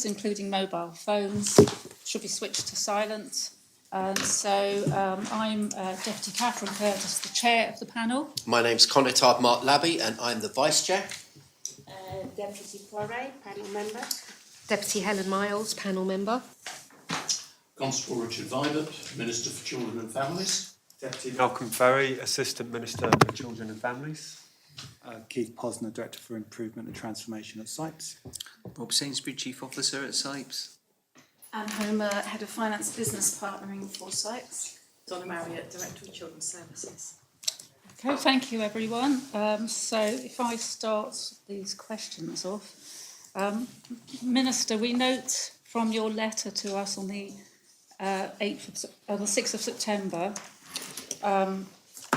including mobile phones, should be switched to silent. I'm Deputy Catherine Curtis, the chair of the panel. My name's Conitard Mark Labby and I'm the vice chair. Deputy Poiret, panel member. Deputy Helen Miles, panel member. Constable Richard Vibert, Minister for Children and Families. Deputy Malcolm Ferry, Assistant Minister for Children and Families. Keith Posner, Director for Improvement and Transformation at SIPES. Bob Sainsbury, Chief Officer at SIPES. Anne Homer, Head of Finance Business Partnering for SIPES. Donna Marriott, Director of Children's Services. Okay, thank you everyone. So if I start these questions off. Minister, we note from your letter to us on the 6th of September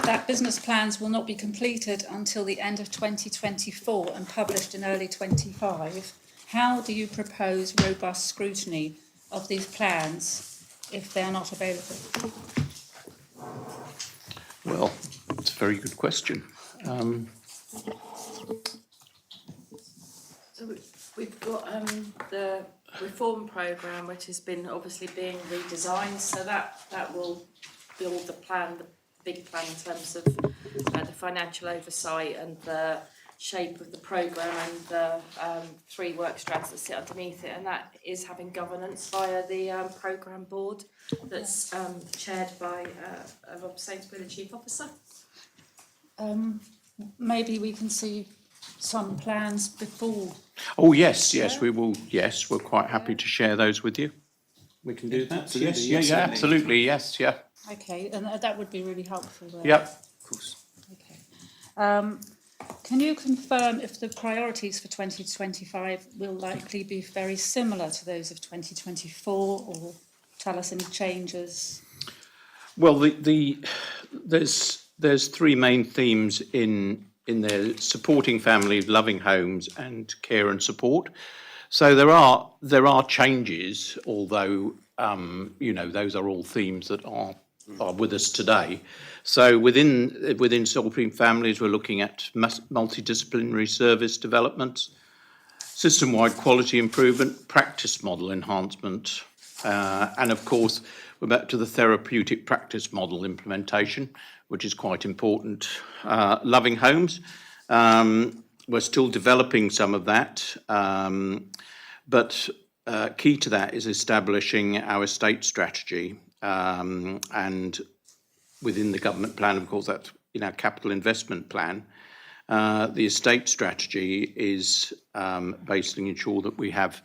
that business plans will not be completed until the end of 2024 and published in early 25. How do you propose robust scrutiny of these plans if they are not available? Well, it's a very good question. So we've got the reform programme, which has been obviously being redesigned, so that will build the plan, the big plan in terms of the financial oversight and the shape of the programme and the three work strands that sit underneath it, and that is having governance via the programme board that's chaired by Rob Sainsbury, the Chief Officer. Maybe we can see some plans before. Oh, yes, we will. Yes, we're quite happy to share those with you. We can do that. Yes, absolutely, yes, yeah. Okay, and that would be really helpful. Yep. Of course. Okay. Can you confirm if the priorities for 2025 will likely be very similar to those of 2024, or tell us any changes? Well, there's three main themes in there: supporting families, loving homes, and care and support. So there are changes, although those are all themes that are with us today. So within supporting families, we're looking at multidisciplinary service development, system-wide quality improvement, practice model enhancement, and of course we're back to the therapeutic practice model implementation, which is quite important. Loving homes, we're still developing some of that, but key to that is establishing our estate strategy, and within the government plan, of course, that's in our capital investment plan. The estate strategy is basically ensure that we have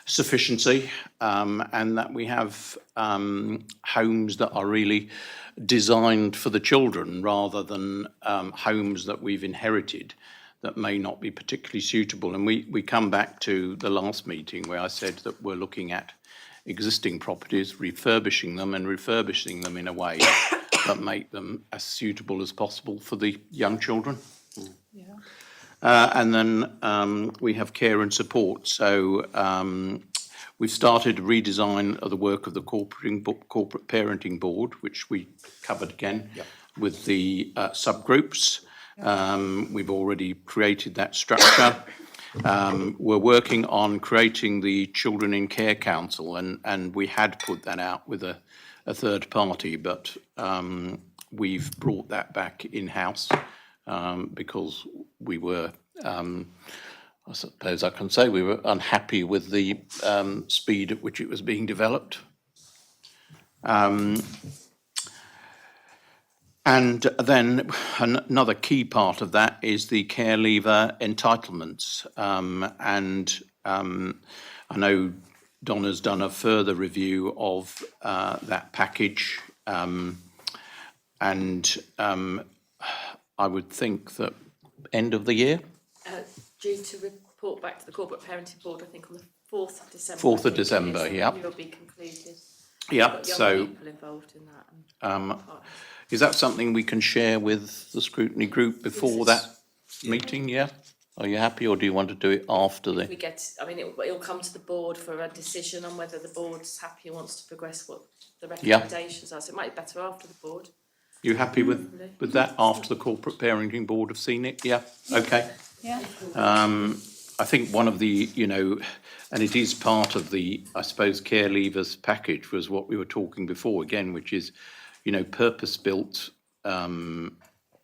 sufficiency and that we have homes that are really designed for the children rather than homes that we've inherited that may not be particularly suitable. And we come back to the last meeting where I said that we're looking at existing properties, refurbishing them in a way that make them as suitable as possible for the young children. Yeah. And then we have care and support. So we've started a redesign of the work of the corporate parenting board, which we covered again with the subgroups. We've already created that structure. We're working on creating the Children in Care Council, and we had put that out with a third party, but we've brought that back in-house because we were, I suppose I can say, we were unhappy with the speed at which it was being developed. And then another key part of that is the care leaver entitlements. I know Donna's done a further review of that package. I would think that end of the year? Due to report back to the Corporate Parenting Board, I think on the 4th of December. 4th of December, yeah. Will be concluded. Yeah, so people involved in that. is that something we can share with the scrutiny group before that meeting? Yeah. Are you happy, or do you want to do it after the? We get. I mean, it'll come to the board for a decision on whether the board's happy and wants to progress what the recommendations are. So it might be better after the board. You happy with that after the corporate parenting board have seen it? Yeah. Okay. Yeah. I think one of the, and it is part of the, I suppose, care leavers package was what we were talking before again, which is, purpose-built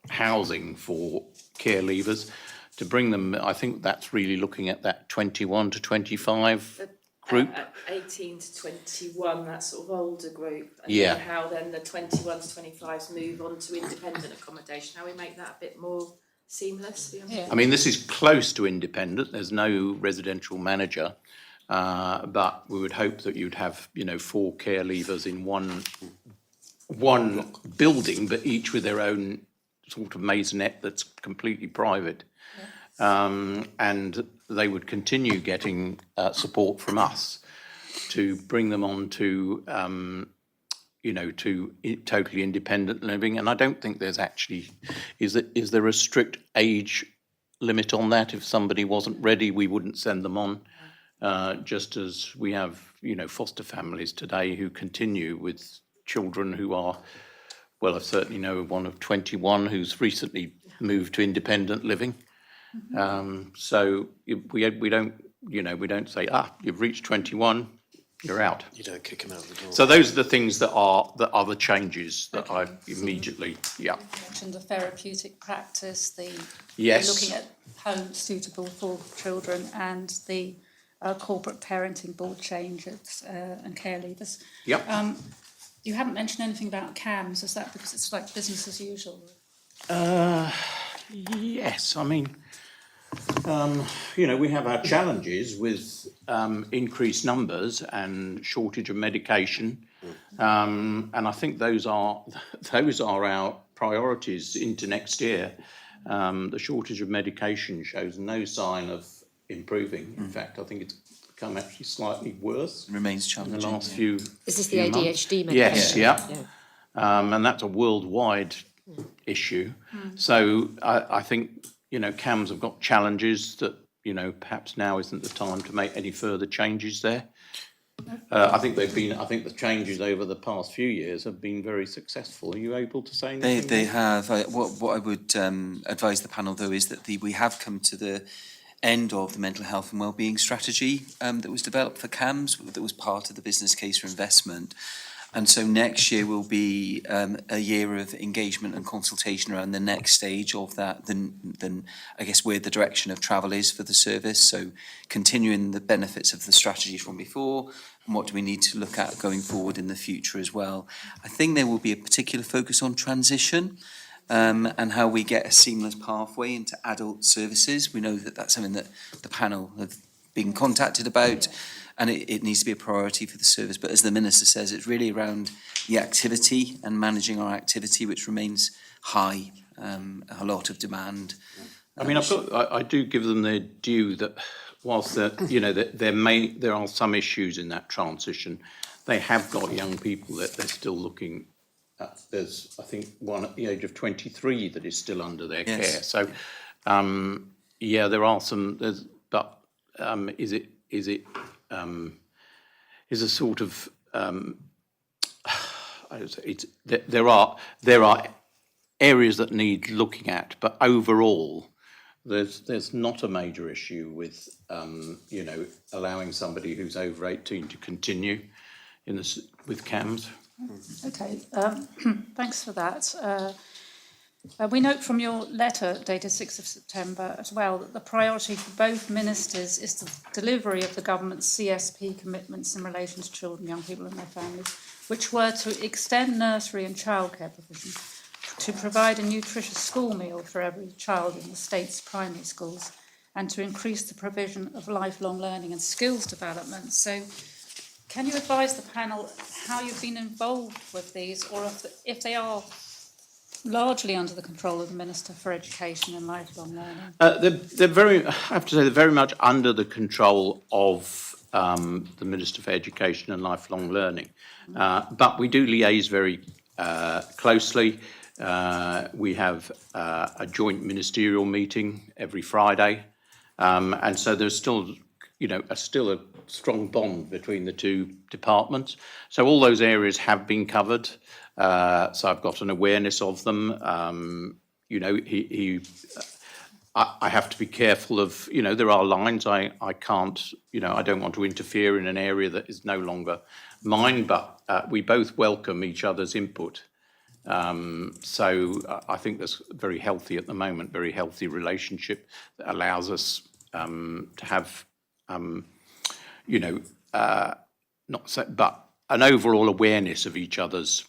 housing for care leavers to bring them. I think that's really looking at that 21 to 25 group. 18 to 21, that sort of older group. And Yeah. then how then the 21 to 25s move on to independent accommodation. How we make that a bit more seamless. Yeah. I mean, this is close to independent. There's no residential manager, but we would hope that you'd have, 4 care leavers in one building, but each with their own sort of maisonette that's completely private. And they would continue getting support from us to bring them on to, totally independent living. And I don't think there's actually, is there a strict age limit on that? If somebody wasn't ready, we wouldn't send them on. Just as we have, foster families today who continue with children who are, well, I certainly know one of 21 who's recently moved to independent living. So we don't say, you've reached 21, you're out. You don't kick them out the door. So those are the things that are the changes that I immediately, You mentioned the therapeutic practice, Yes. looking at homes suitable for children, and the corporate parenting board changes and care leavers. Yep. You haven't mentioned anything about CAMS. Is that because it's like business as usual? Yes, I mean, we have our challenges with increased numbers and shortage of medication, and I think those are our priorities into next year. The shortage of medication shows no sign of improving. In fact, I think it's become actually slightly worse Remains in challenging. the last few. Is this few the months. ADHD medication? Yes, yeah. And that's a worldwide issue. So I think, CAMS have got challenges that, perhaps now isn't the time to make any further changes there. I think the changes over the past few years have been very successful. Are you able to say anything? They have. What I would advise the panel, though, is that we have come to the end of the mental health and wellbeing strategy that was developed for CAMS, that was part of the business case for investment. And so next year will be a year of engagement and consultation around the next stage of that, then I guess where the direction of travel is for the service. So continuing the benefits of the strategy from before, and what do we need to look at going forward in the future as well. I think there will be a particular focus on transition and how we get a seamless pathway into adult services. We know that that's something that the panel have been contacted about. And it needs to be a priority for the service. But as the Minister says, it's really around the activity and managing our activity, which remains high, a lot of demand. I mean, I do give them their due that whilst there are some issues in that transition, they have got young people that they're still looking at. There's, I think, one at the age of 23 that is still under their care. So, there are some. Is a sort of there are areas that need looking at, but overall there's not a major issue with allowing somebody who's over 18 to continue with CAMS. Okay, thanks for that. We note from your letter dated 6th of September as well that the priority for both ministers is the delivery of the government's CSP commitments in relation to children, young people and their families, which were to extend nursery and childcare provision, to provide a nutritious school meal for every child in the state's primary schools, and to increase the provision of lifelong learning and skills development. So can you advise the panel how you've been involved with these, or if they are largely under the control of the Minister for Education and Lifelong Learning? I have to say, they're very much under the control of the Minister for Education and Lifelong Learning. But we do liaise very closely. We have a joint ministerial meeting every Friday. And so there's still, a strong bond between the two departments. So all those areas have been covered. So I've got an awareness of them. I have to be careful of, there are lines I can't, I don't want to interfere in an area that is no longer mine, but we both welcome each other's input. So I think that's very healthy at the moment, very healthy relationship that allows us to have, not so, but an overall awareness of each other's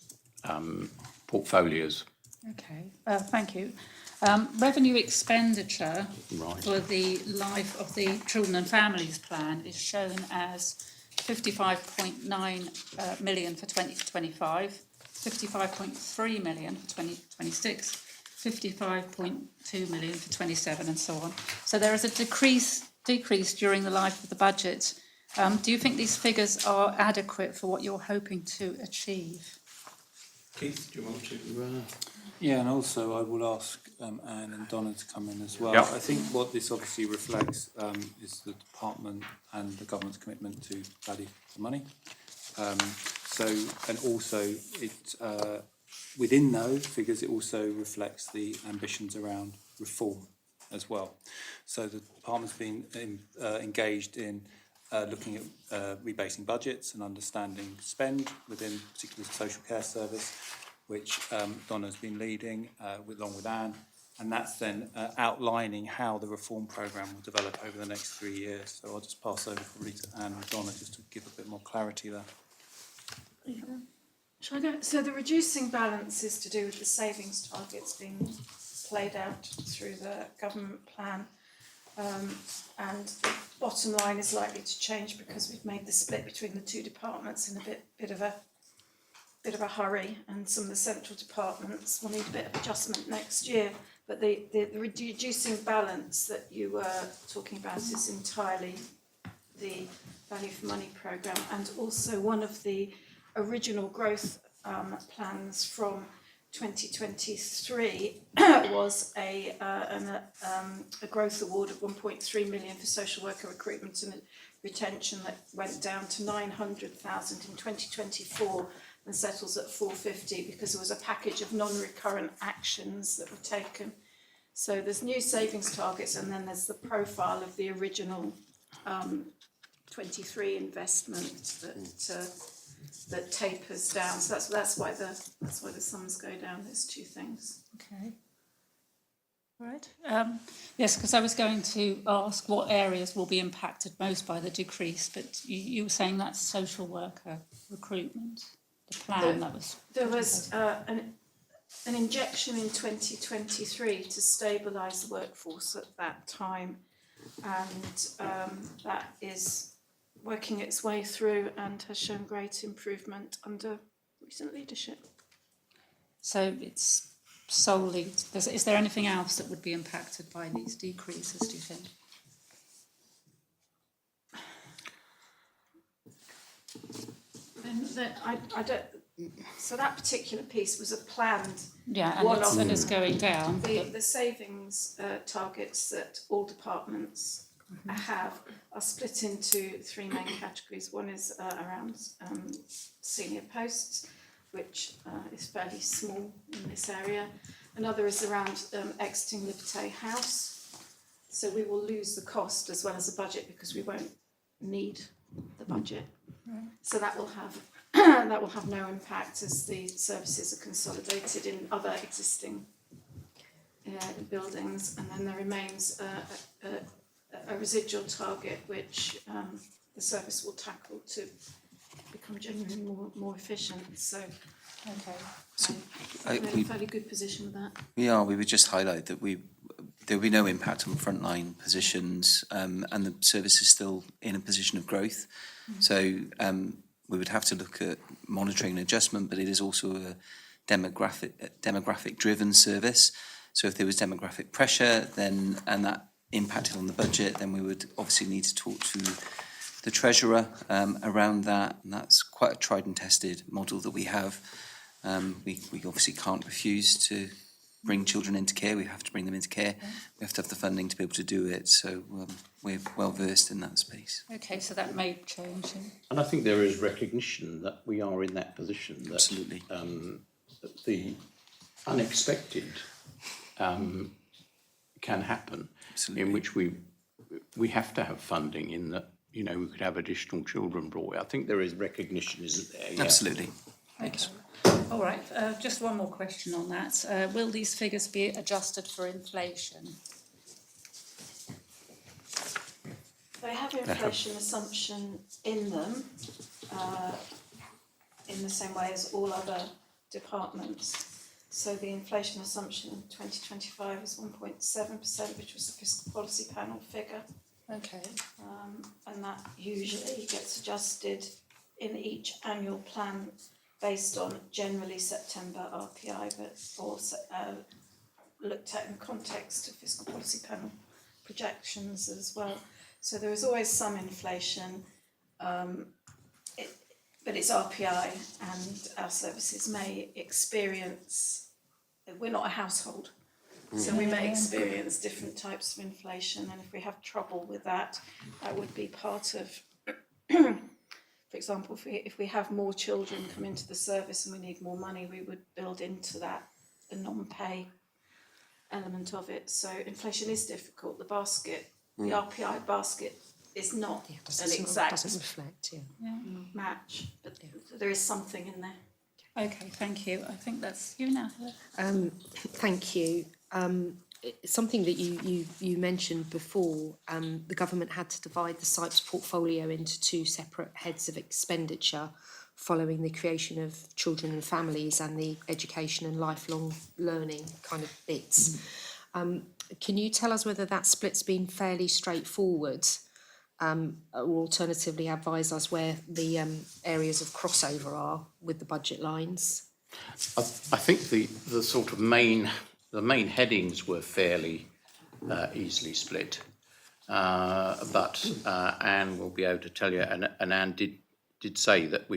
portfolios. Okay, thank you. Revenue expenditure Right. for the life of the Children and Families Plan is shown as 55.9 million for 2025, 55.3 million for 2026, 55.2 million for 27, and so on. So there is a decrease during the life of the budget. Do you think these figures are adequate for what you're hoping to achieve? Keith, do you want to? Yeah, and also I will ask Anne and Donna to come in as well. Yep. I think what this obviously reflects is the department and the government's commitment to value for money. And also it within those figures, it also reflects the ambitions around reform as well. So the department's been engaged in looking at rebasing budgets and understanding spend within particularly the social care service, which Donna's been leading along with Anne, and that's then outlining how the reform programme will develop over the next 3 years. So I'll just pass over probably to Anne and Donna just to give a bit more clarity there. Shall I go? So the reducing balance is to do with the savings targets being played out through the government plan, and the bottom line is likely to change because we've made the split between the two departments in a bit of a hurry, and some of the central departments will need a bit of adjustment next year. But the reducing balance that you were talking about is entirely the value for money programme, and also one of the original growth plans from 2023 was a growth award of 1.3 million for social worker recruitment and retention that went down to 900,000 in 2024 and settles at 450 because there was a package of non-recurrent actions that were taken. So there's new savings targets, and then there's the profile of the original 23 investment that tapers down. So that's why the sums go down. There's two things. Okay. Right. Yes, because I was going to ask what areas will be impacted most by the decrease, but you were saying that's social worker recruitment, the plan that was... There was an injection in 2023 to stabilise the workforce at that time, and that is working its way through and has shown great improvement under recent leadership. So it's solely... Is there anything else that would be impacted by these decreases, do you think? I don't... So that particular piece was a planned... Yeah, and it's going down. The savings targets that all departments have are split into three main categories. One is around senior posts, which is fairly small in this area. Another is around exiting Liberté House. So we will lose the cost as well as the budget because we won't need the budget. So that will have no impact as the services are consolidated in other existing buildings, and then there remains a residual target which the service will tackle to become genuinely more efficient. So, we're in a fairly good position with that. We would just highlight that there will be no impact on frontline positions, and the service is still in a position of growth. So we would have to look at monitoring and adjustment, but it is also a demographic driven service. So if there was demographic pressure and that impacted on the budget, then we would obviously need to talk to the treasurer around that, and that's quite a tried and tested model that we have. We obviously can't refuse to bring children into care. We have to bring them into care. We have to have the funding to be able to do it. So we're well versed in that space. Okay, so that may change. And I think there is recognition that we are in that position. That, absolutely. That the unexpected can happen. in which we have to have funding in that, you know, we could have additional children brought. I think there is recognition, isn't there? Yeah. Absolutely. Okay. All right, just one more question on that. Will these figures be adjusted for inflation? They have inflation assumption in them, in the same way as all other departments. So the inflation assumption in 2025 is 1.7%, which was the fiscal policy panel figure. Okay. And that usually gets adjusted in each annual plan based on generally September RPI, but also looked at in context of fiscal policy panel projections as well. So there is always some inflation, but it's RPI, and our services may experience, we're not a household, so we may experience different types of inflation, and if we have trouble with that, that would be part of, for example, if we have more children come into the service and we need more money, we would build into that the non-pay element of it. So inflation is difficult. The basket, the RPI basket is not an exact doesn't reflect, match, but there is something in there. Okay, thank you. I think that's you now, Heather. Thank you. Something that you mentioned before, the government had to divide the SIPES portfolio into two separate heads of expenditure following the creation of children and families and the education and lifelong learning kind of bits. Can you tell us whether that split's been fairly straightforward, or alternatively advise us where the areas of crossover are with the budget lines? I think the sort of main headings were fairly easily split, but Anne will be able to tell you, and Anne did say that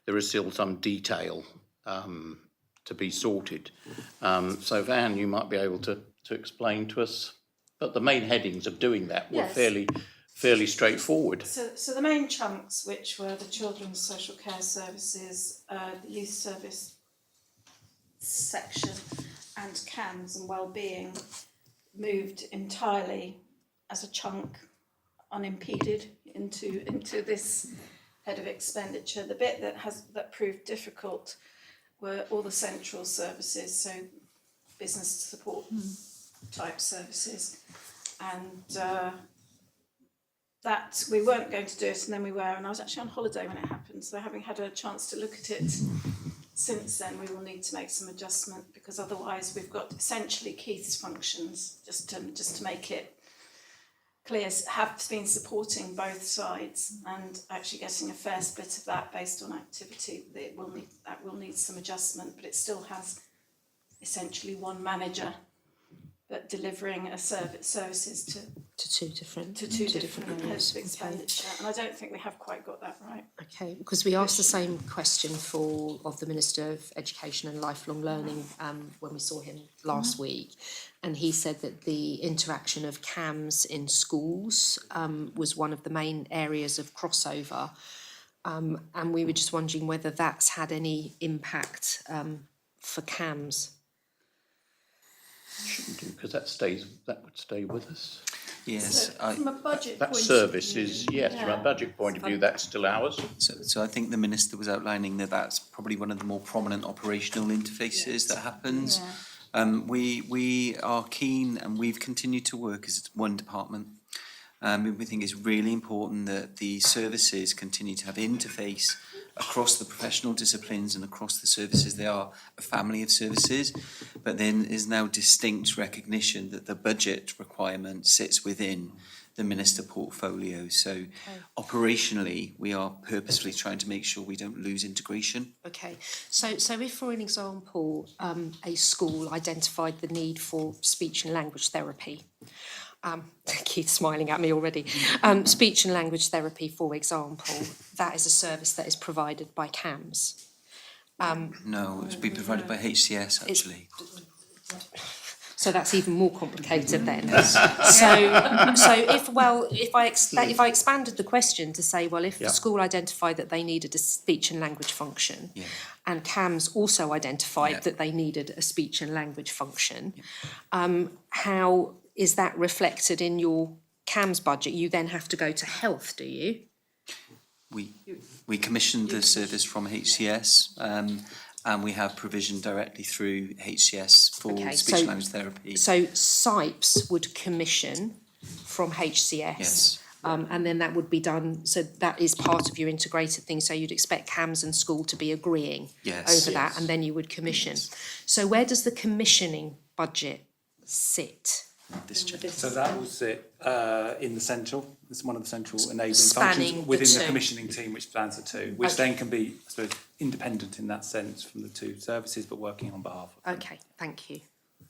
there is still some detail to be sorted. So Anne, you might be able to explain to us, but the main headings of doing that were fairly straightforward. So the main chunks, which were the children's social care services, the youth service section, and CAMS and wellbeing, moved entirely as a chunk, unimpeded, into this head of expenditure. The bit that proved difficult were all the central services, so business support type services, and that we weren't going to do it, and then we were, and I was actually on holiday when it happened, so having had a chance to look at it since then, we will need to make some adjustment, because otherwise we've got essentially Keith's functions, just to make it clear, have been supporting both sides, and actually getting a fair split of that based on activity. That will need some adjustment, but it still has essentially one manager, but delivering a services to two different heads of expenditure. And I don't think we have quite got that right. Okay, because we asked the same question of the Minister of Education and Lifelong Learning when we saw him last week, and he said that the interaction of CAMS in schools was one of the main areas of crossover, and we were just wondering whether that's had any impact for CAMS. Shouldn't do, because that would stay with us. Yes, So from a budget That point service of view, is, yes, from a budget point of view, that's still ours. so I think the Minister was outlining that that's probably one of the more prominent operational interfaces that happens. We are keen, and we've continued to work as one department. We think it's really important that the services continue to have interface across the professional disciplines and across the services. They are a family of services, but then is now distinct recognition that the budget requirement sits within the Minister portfolio. So operationally, we are purposefully trying to make sure we don't lose integration. Okay, so if, for an example, a school identified the need for speech and language therapy, Keith's smiling at me already. Speech and language therapy, for example, that is a service that is provided by CAMS. No, it would be provided by HCS actually. So that's even more complicated then. So if I expanded the question to say, well, if the school identified that they needed a speech and language function, and CAMS also identified that they needed a speech and language function, how is that reflected in your CAMS budget? You then have to go to health, do you? We commissioned the service from HCS, and we have provision directly through HCS for speech language therapy. So SIPES would commission from HCS. Yes. And then that would be done, so that is part of your integrated thing, so you'd expect CAMS and school to be agreeing over that, and then you would commission. So where does the commissioning budget sit? So that will sit in the central. It's one of the central enabling Spanning functions within the two. commissioning team, which spans the two, which then can be, I suppose, independent in that sense from the two services, but working on behalf of them. Okay, thank you.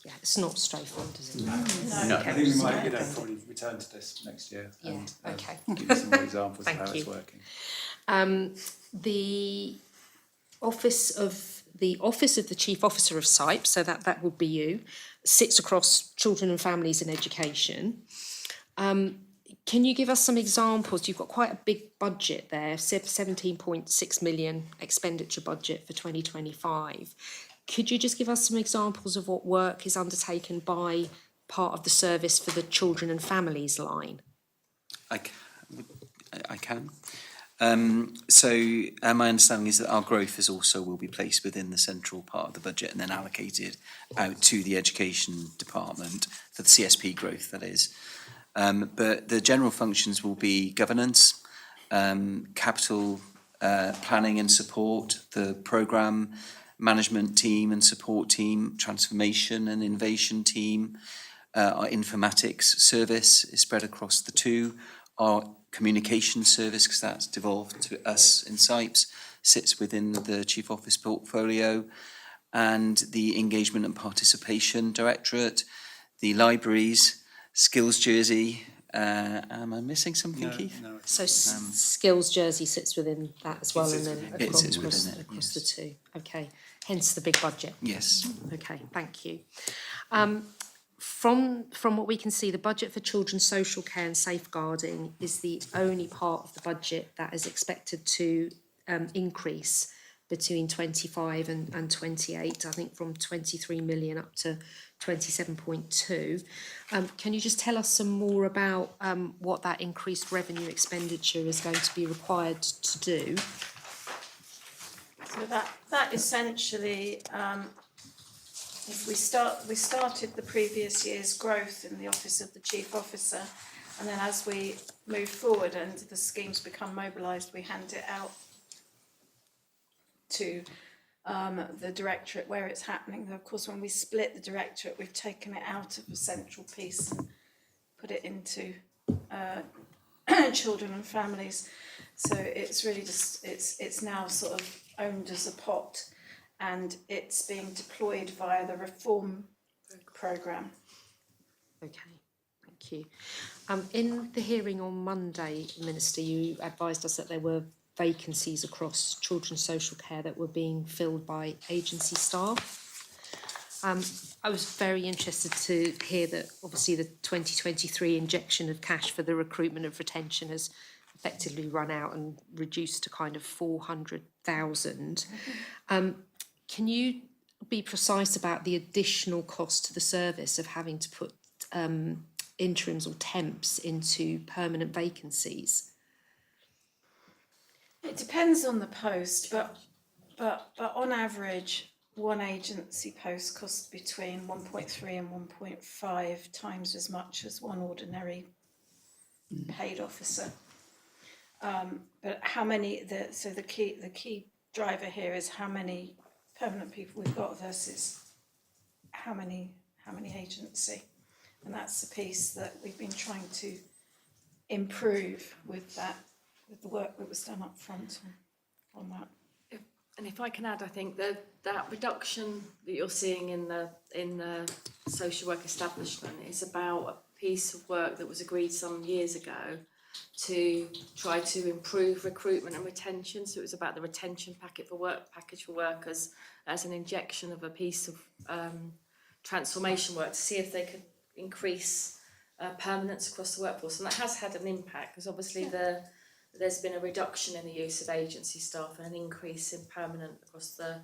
Yeah, it's not straightforward, is it? No. I think we might, probably return to this next year. Yeah, and, okay. Give you some more examples of Thank how you. it's working. The office of the Chief Officer of SIPE, so that would be you, sits across children and families and education. Can you give us some examples? You've got quite a big budget there, 17.6 million expenditure budget for 2025. Could you just give us some examples of what work is undertaken by part of the service for the children and families line? I can. My understanding is that our growth is also will be placed within the central part of the budget and then allocated out to the education department for the CSP growth, that is. But the general functions will be governance, capital planning and support, the programme management team and support team, transformation and innovation team, our informatics service is spread across the two, our communication service, because that's devolved to us in SIPES, sits within the Chief Office portfolio, and the Engagement and Participation Directorate, the libraries, Skills Jersey. Am I missing something, Keith? No. So Skills Jersey sits within that as well, and then It sits within it, across yes. the two. Okay, hence the big budget. Yes. Okay, thank you. From what we can see, the budget for children's social care and safeguarding is the only part of the budget that is expected to increase between 25 and 28, I think from 23 million up to 27.2. Can you just tell us some more about what that increased revenue expenditure is going to be required to do? So that essentially, if we started the previous year's growth in the Office of the Chief Officer, and then as we move forward and the schemes become mobilised, we hand it out to the directorate where it's happening. Of course, when we split the directorate, we've taken it out of a central piece and put it into children and families. So it's really just, it's now sort of owned as a pot, and it's being deployed via the reform programme. Okay, thank you. In the hearing on Monday, Minister, you advised us that there were vacancies across children's social care that were being filled by agency staff. I was very interested to hear that obviously the 2023 injection of cash for the recruitment of retention has effectively run out and reduced to kind of 400,000. Can you be precise about the additional cost to the service of having to put interims or temps into permanent vacancies? It depends on the post, but on average, one agency post costs between 1.3 and 1.5 times as much as one ordinary paid officer. But how many? The key driver here is how many permanent people we've got versus how many agency, and that's the piece that we've been trying to improve with the work that was done up front on that. And if I can add, I think that reduction that you're seeing in the social work establishment is about a piece of work that was agreed some years ago to try to improve recruitment and retention. So it was about the retention package for workers as an injection of a piece of transformation work to see if they could increase permanence across the workforce. And that has had an impact, because obviously there's been a reduction in the use of agency staff and an increase in permanent across the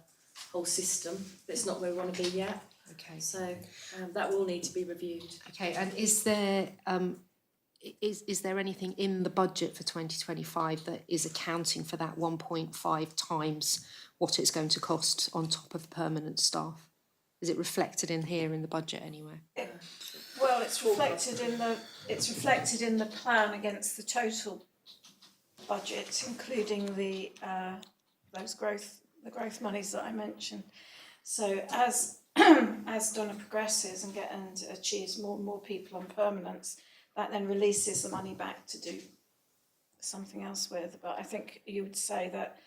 whole system. But it's not where we want to be yet. Okay. So that will need to be reviewed. Okay, and is there anything in the budget for 2025 that is accounting for that 1.5 times what it's going to cost on top of permanent staff? Is it reflected in here in the budget anywhere? Well, it's reflected in the plan against the total budget, including the growth monies that I mentioned. So as Donna progresses and achieves more and more people on permanence, that then releases the money back to do something else with. But I think you would say that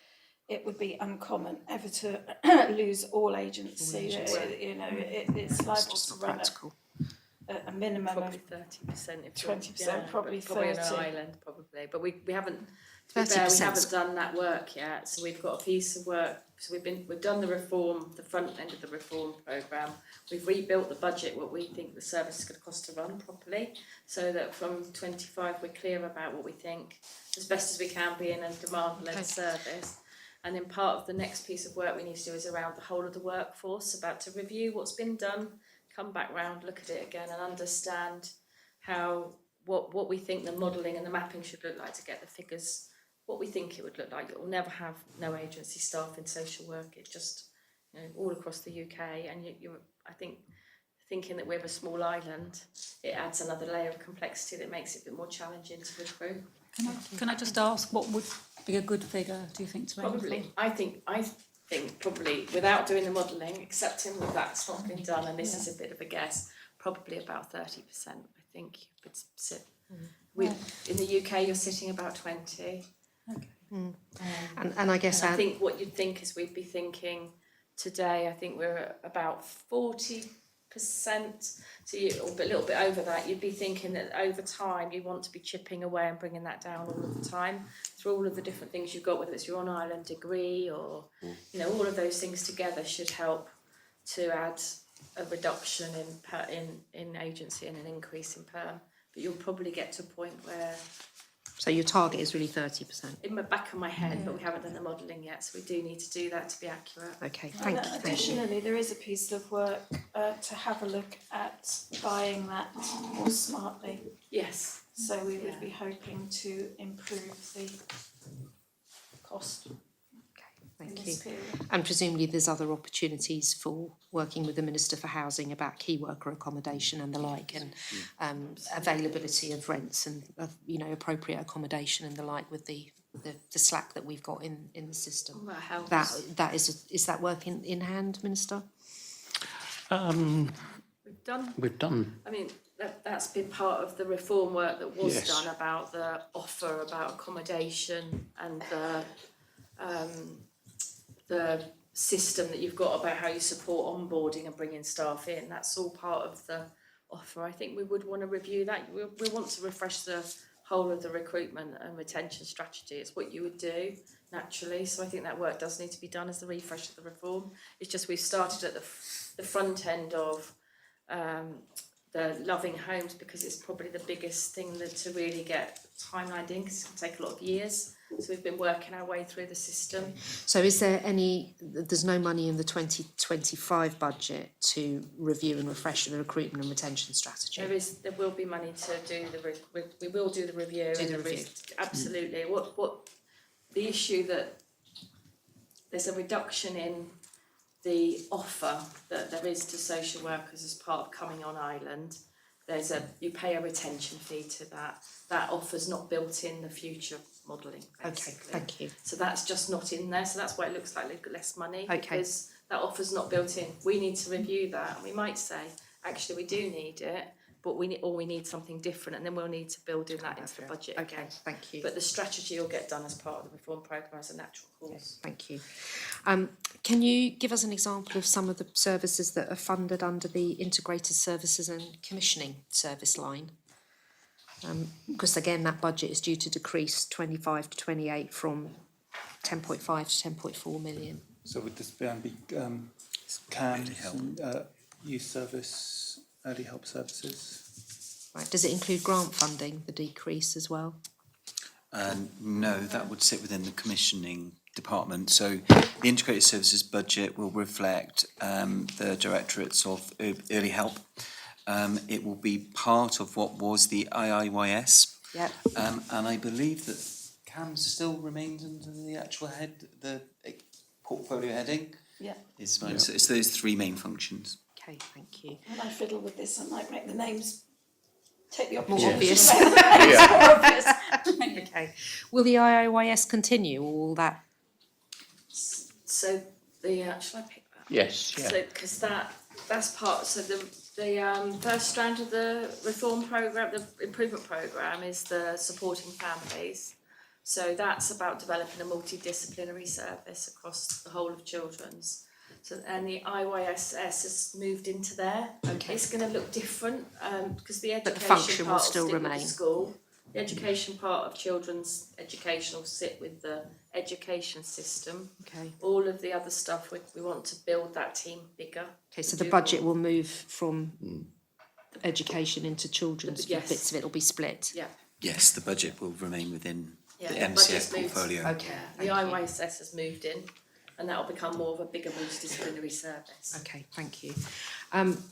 it would be uncommon ever to lose all agency. It's liable to run Practical. a minimum Probably of 30% if 20%, probably probably 30. on an island, probably. But we haven't. To be 30%. fair, we haven't done that work yet. So we've got a piece of work. So we've done the reform, the front end of the reform programme. We've rebuilt the budget, what we think the service is going to cost to run properly, so that from 25 we're clear about what we think, as best as we can be in a demand-led service. And then part of the next piece of work we need to do is around the whole of the workforce, about to review what's been done, come back round, look at it again, and understand what we think the modelling and the mapping should look like to get the figures. What we think it would look like. It will never have no agency staff in social work. It's just, all across the UK. And I think, thinking that we're a small island, it adds another layer of complexity that makes it a bit more challenging to recruit. Can I just ask, what would be a good figure, do you think, to aim Probably, for? I think probably without doing the modelling, accepting that that's not been done, and this is a bit of a guess, probably about 30%. I think you could sit. In the UK, you're sitting about 20. Okay. And I guess I think what you'd think is we'd be thinking today, I think we're at about 40%, so or a little bit over that. You'd be thinking that over time you want to be chipping away and bringing that down all of the time through all of the different things you've got, whether it's your on-island degree or, all of those things together should help to add a reduction in agency and an increase in perm. But you'll probably get to a point where... So your target is really 30%? In the back of my head, but we haven't done the modelling yet, so we do need to do that to be accurate. Okay, thank you. Additionally, there is a piece of work to have a look at buying that more smartly. Yes. So we would be hoping to improve the cost. Thank you. And presumably there's other opportunities for working with the Minister for Housing about key worker accommodation and the like, and availability of rents and appropriate accommodation and the like with the slack that we've got in the system. That helps. That is that work in hand, Minister? We've done. I mean, that's been part of the reform work that was done about the offer, about accommodation and the system that you've got about how you support onboarding and bringing staff in. That's all part of the offer. I think we would want to review that. We want to refresh the whole of the recruitment and retention strategy. It's what you would do naturally. So I think that work does need to be done as the refresh of the reform. It's just we've started at the front end of the loving homes because it's probably the biggest thing to really get timelined in, because it's going to take a lot of years. So we've been working our way through the system. So is there there's no money in the 2025 budget to review and refresh the recruitment and retention strategy? There will be money to do we will do the review. Absolutely. What the issue that there's a reduction in the offer that there is to social workers as part of coming on island. You pay a retention fee to that. That offer's not built in the future modelling, basically. Okay, thank you. So that's just not in there. So that's why it looks like less money, Okay. because that offer's not built in. We need to review that, and we might say, actually, we do need it, but we need something different, and then we'll need to build in that into the budget again. Thank you. But the strategy will get done as part of the reform programme as a natural course. Thank you. Can you give us an example of some of the services that are funded under the Integrated Services and Commissioning Service line? Because again, that budget is due to decrease 25 to 28 from 10.5 to 10.4 million. So would this be CAMS, youth service, early help services? Right. Does it include grant funding, the decrease as well? No, that would sit within the commissioning department. So the integrated services budget will reflect the directorates of early help. It will be part of what was the IIYS. Yep. And I believe that CAMS still remains under the actual head, the portfolio heading. Yeah. Is mine. So it's those three main functions. Okay, thank you. When I fiddle with this, I might make the names take the More opportunity. obvious. to make the names more obvious. Okay. Will the IIYS continue, or will that? So shall I pick that? Yes, yeah. So, because that's part, so the first strand of the reform programme, the improvement programme is the supporting families. So that's about developing a multidisciplinary service across the whole of children's. So, and the IYSS has moved into there. Okay. It's going to look different because the But education the function will part still stick with remain. the school. The education part of children's education will sit with the education system. Okay. All of the other stuff, we want to build that team bigger. Okay, so the budget will move from education into children's. Yes. Bits of it will be split. Yeah. Yes, the budget will remain within the budget's MCF moved. portfolio. Okay. The IYSS has moved in, and that will become more of a bigger multidisciplinary service. Okay, thank you.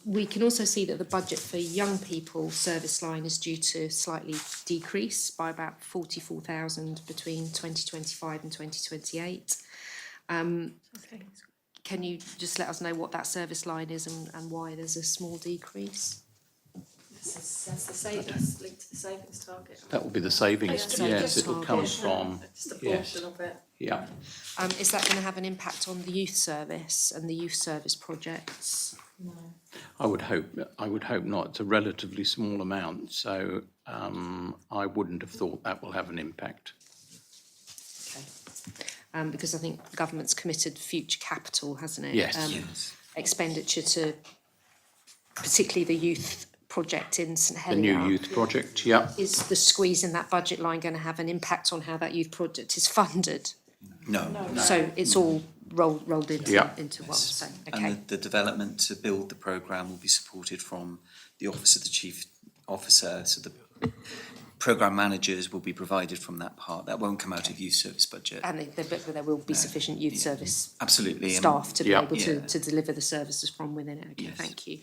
We can also see that the budget for young people service line is due to slightly decrease by about 44,000 between 2025 and 2028. Can you just let us know what that service line is and why there's a small decrease? That's the savings, linked to the savings target. That will be the savings, Yeah, yes, it will come target. from, Just a yes, portion of it. yeah. Is that going to have an impact on the youth service and the youth service projects? No. I would hope not. It's a relatively small amount, so I wouldn't have thought that will have an impact. Okay. Because I think the government's committed future capital, hasn't it? Yes. Yes. Expenditure to particularly the youth project in St The new Helier. youth project, yeah. Is the squeeze in that budget line going to have an impact on how that youth project is funded? No. So it's all rolled into Yeah. into one. Yes. So okay. And the development to build the programme will be supported from the Office of the Chief Officer, so the programme managers will be provided from that part. That won't come out of youth service budget. And there will be sufficient youth service Absolutely. staff to be Yeah. able to deliver the services from within it. Okay, Yes. thank you.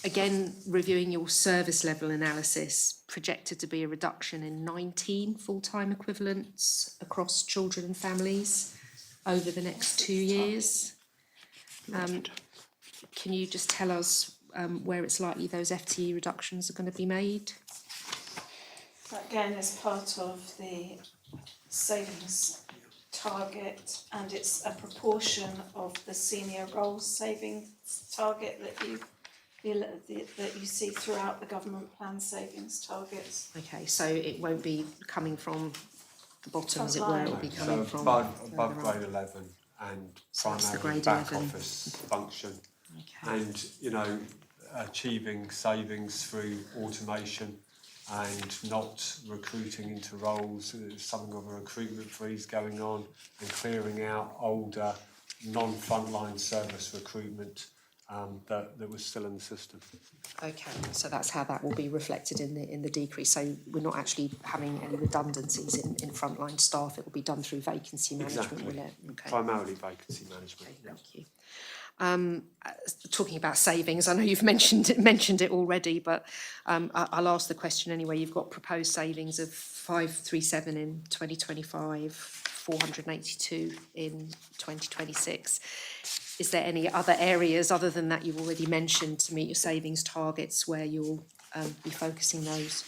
Again, reviewing your service level analysis, projected to be a reduction in 19 full-time equivalents across children and families over the next 2 years. Can you just tell us where it's likely those FTE reductions are going to be made? Again, as part of the savings target, and it's a proportion of the senior roles savings target that you see throughout the government plan savings targets. Okay, so it won't be coming from the bottom, as it were, it will be So coming from above further up. grade 11 and So that's the primarily grade back 11. office function. Okay. And, you know, achieving savings through automation and not recruiting into roles. There's something of a recruitment freeze going on, and clearing out older non-frontline service recruitment that was still in the system. Okay, so that's how that will be reflected in the decrease. So we're not actually having any redundancies in frontline staff. It will be done through vacancy management, Exactly. will it? Okay. Primarily vacancy management. Okay, thank you. Talking about savings, I know you've mentioned it already, but I'll ask the question anyway. You've got proposed savings of 537 in 2025, 482 in 2026. Is there any other areas other than that you've already mentioned to meet your savings targets where you'll be focusing those?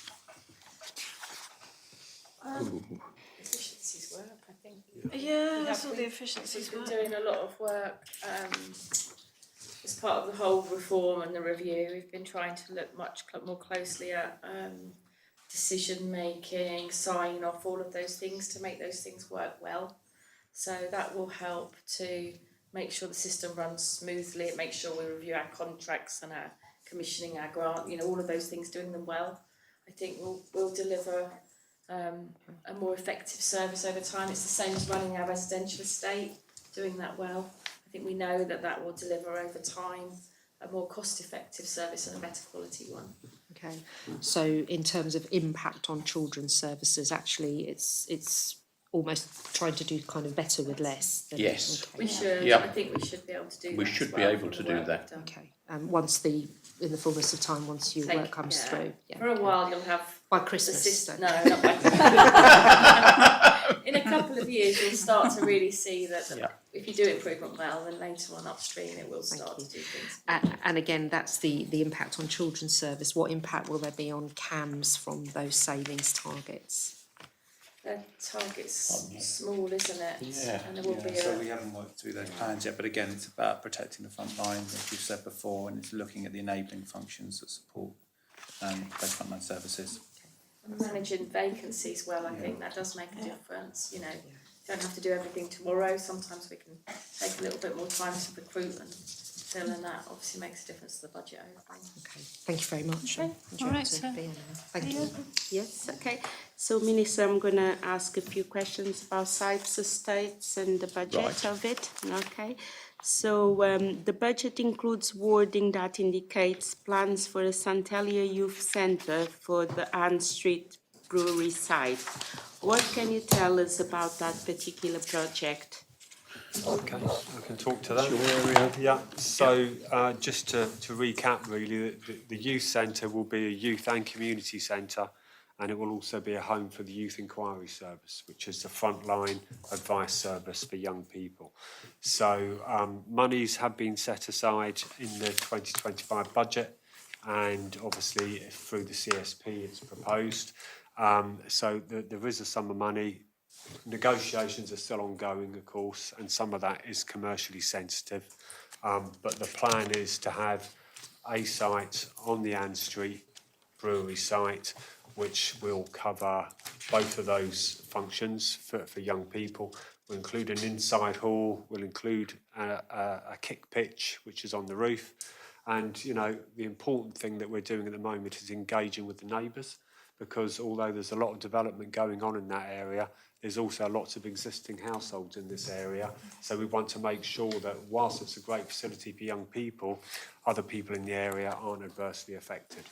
Efficiencies work, I think. Yeah, that's all We- the efficiencies We've work. been doing a lot of work as part of the whole reform and the review. We've been trying to look much more closely at decision making, sign off, all of those things to make those things work well. So that will help to make sure the system runs smoothly, make sure we review our contracts and our commissioning, our grant, you know, all of those things, doing them well. I think we'll deliver a more effective service over time. It's the same as running our residential estate, doing that well. I think we know that will deliver over time a more cost-effective service and a better quality one. Okay, so in terms of impact on children's services, actually it's almost trying to do kind of better with less. Than, Yes. Okay. We should. Yep. I think we should be able to do that. We as should be well able from to the do work that. we've done. Okay. In the fullness of time, once your work comes through. Yeah. For a while, you'll have By the Christmas. system. so- No, not by Christmas. In a couple of years, you'll start to really see that Yeah. if you do improvement well, then later on upstream, it will start you. to do things. And again, that's the impact on children's service. What impact will there be on CAMS from those savings targets? The target's small, isn't it? Yeah. And there will be So a. we haven't worked through those plans yet, but again, it's about protecting the front line, as you've said before, and it's looking at the enabling functions that support those frontline services. Managing vacancies well, I think that does make a difference. You know, you don't have to do everything tomorrow. Sometimes we can take a little bit more time to recruit and fill, and that obviously makes a difference to the budget overall. Okay, thank you very much. Okay. All right, so- Thank you. Yes, okay. So Minister, I'm gonna ask a few questions about Sipes Estates and the budget Right. of it, okay? So the budget includes wording that indicates plans for a Santelia Youth Centre for the Ann Street Brewery site. What can you tell us about that particular project? Okay, I can talk to that. Yeah, so just to recap really, the youth centre will be a youth and community centre, and it will also be a home for the Youth Inquiry Service, which is the frontline advice service for young people. So monies have been set aside in the 2025 budget, and obviously through the CSP it's proposed. So there is a sum of money. Negotiations are still ongoing, of course, and some of that is commercially sensitive. But the plan is to have a site on the Ann Street brewery site, which will cover both of those functions for young people. We'll include an inside hall, we'll include a kick pitch, which is on the roof. And, you know, the important thing that we're doing at the moment is engaging with the neighbours, because although there's a lot of development going on in that area, there's also lots of existing households in this area. So we want to make sure that whilst it's a great facility for young people, other people in the area aren't adversely affected.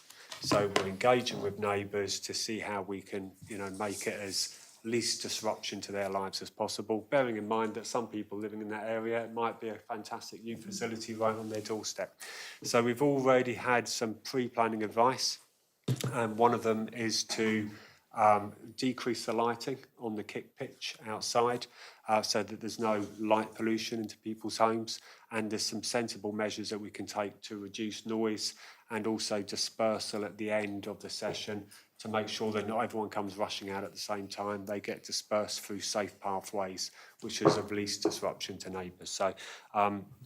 So we're engaging with neighbours to see how we can, you know, make it as least disruption to their lives as possible, bearing in mind that some people living in that area, it might be a fantastic youth facility right on their doorstep. So we've already had some pre-planning advice, and one of them is to decrease the lighting on the kick pitch outside so that there's no light pollution into people's homes, and there's some sensible measures that we can take to reduce noise and also dispersal at the end of the session to make sure that not everyone comes rushing out at the same time. They get dispersed through safe pathways, which is of least disruption to neighbours. So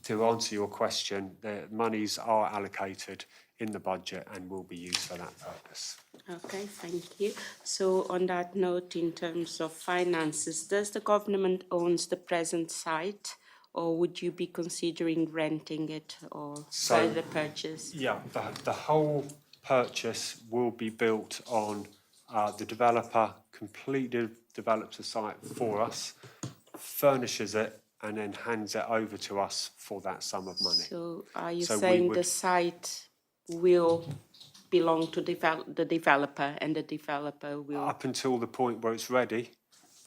to answer your question, the monies are allocated in the budget and will be used for that purpose. Okay, thank you. So on that note, in terms of finances, does the government owns the present site, or would you be considering renting it or further purchase? Yeah, the whole purchase will be built on the developer completely develops a site for us, furnishes it, and then hands it over to us for that sum of money. So are you So we saying the would- site will belong to the developer, and the developer will? Up until the point where it's ready,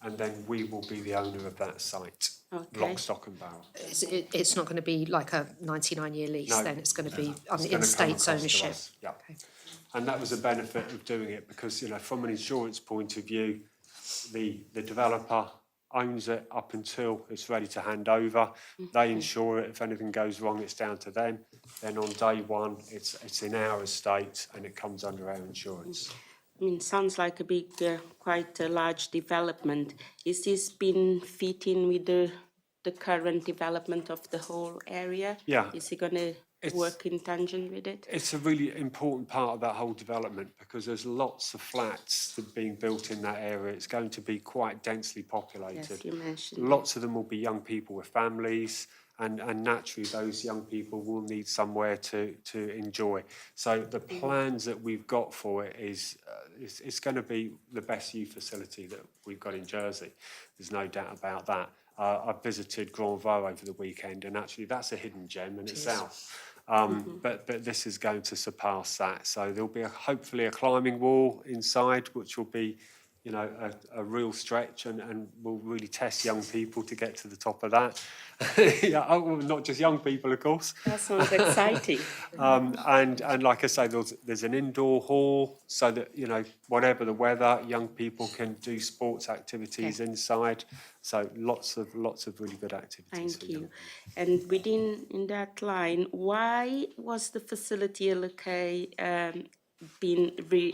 and then we will be the owner of that site, Okay. lock, stock and barrel. It's not going to be like a 99-year lease, No, then it's going to be It's in gonna come state's across to ownership. us, yeah. Okay. And that was a benefit of doing it because, you know, from an insurance point of view, the developer owns it up until it's ready to hand over. They insure it. If anything goes wrong, it's down to them. Then on day one, it's in our estate and it comes under our insurance. I mean, sounds like a big, quite a large development. Is this been fitting with the current development of the whole area? Yeah. Is it going to work in tangent with it? It's a really important part of that whole development because there's lots of flats that are being built in that area. It's going to be quite densely populated. Yes, you mentioned. Lots of them will be young people with families, and naturally those young people will need somewhere to enjoy. So the plans that we've got for it is it's going to be the best youth facility that we've got in Jersey. There's no doubt about that. I visited Grand Vaux over the weekend, and actually that's a hidden gem in itself. But this is going to surpass that. So there'll be hopefully a climbing wall inside, which will be you know, a real stretch and will really test young people to get to the top of that. Yeah, well, not just young people, of course. That sounds exciting. And like I say, there's an indoor hall so that, you know, whatever the weather, young people can do sports activities inside. So lots of really good activities. Thank you. And within in that line, why was the facility been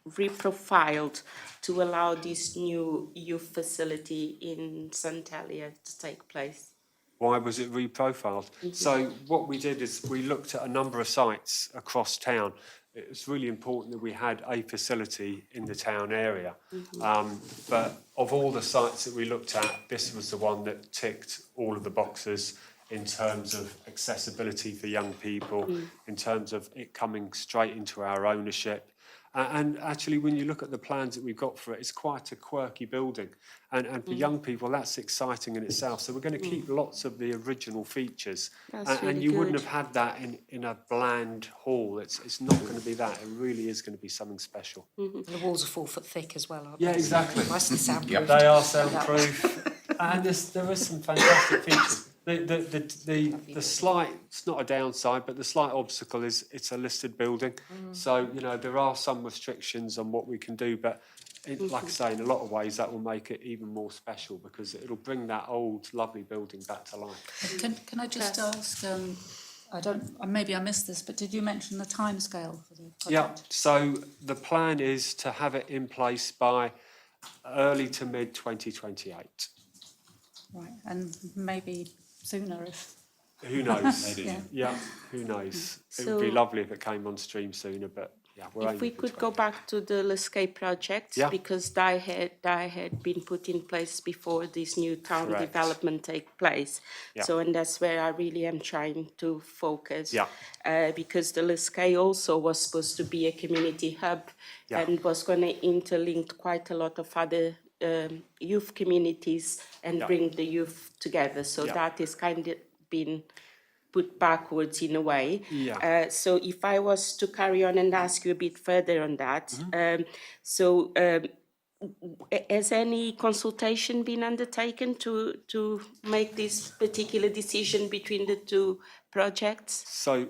reprofiled to allow this new youth facility in St Helier to take place? Why was it reprofiled? So what we did is we looked at a number of sites across town. It was really important that we had a facility in the town area. But of all the sites that we looked at, this was the one that ticked all of the boxes in terms of accessibility for young people, in terms of it coming straight into our ownership. And actually, when you look at the plans that we've got for it, it's quite a quirky building. And for young people, that's exciting in itself. So we're going to keep lots of the original features. And you wouldn't have had that in a bland hall. It's not going to be that. It really is going to be something special. And the walls are 4 foot thick as well, aren't Yeah, they? exactly. Nicely soundproof. They are soundproof. And there is some fantastic features. The slight, it's not a downside, but the slight obstacle is it's a listed building. So, you know, there are some restrictions on what we can do, but like I say, in a lot of ways that will make it even more special because it'll bring that old, lovely building back to life. Can I just ask, maybe I missed this, but did you mention the timescale for the project? Yeah, so the plan is to have it in place by early to mid 2028. Right, and maybe sooner if... Who knows? Maybe. Yeah, who knows? It So- would be lovely if it came on stream sooner, but yeah, we're If we aiming for could go 20. back to the Lescape project, Yeah. because that had been put in place before this new town Correct. development take place. Yeah. So, and that's where I really am trying to focus. Yeah. Because the Lescape also was supposed to be a community hub Yeah. and was going to interlink quite a lot of other youth communities and Yeah. bring the youth together. So Yeah. that is kind of been put backwards in a way. Yeah. So if I was to carry on and ask you a bit further on that, has any consultation been undertaken to make this particular decision between the two projects? So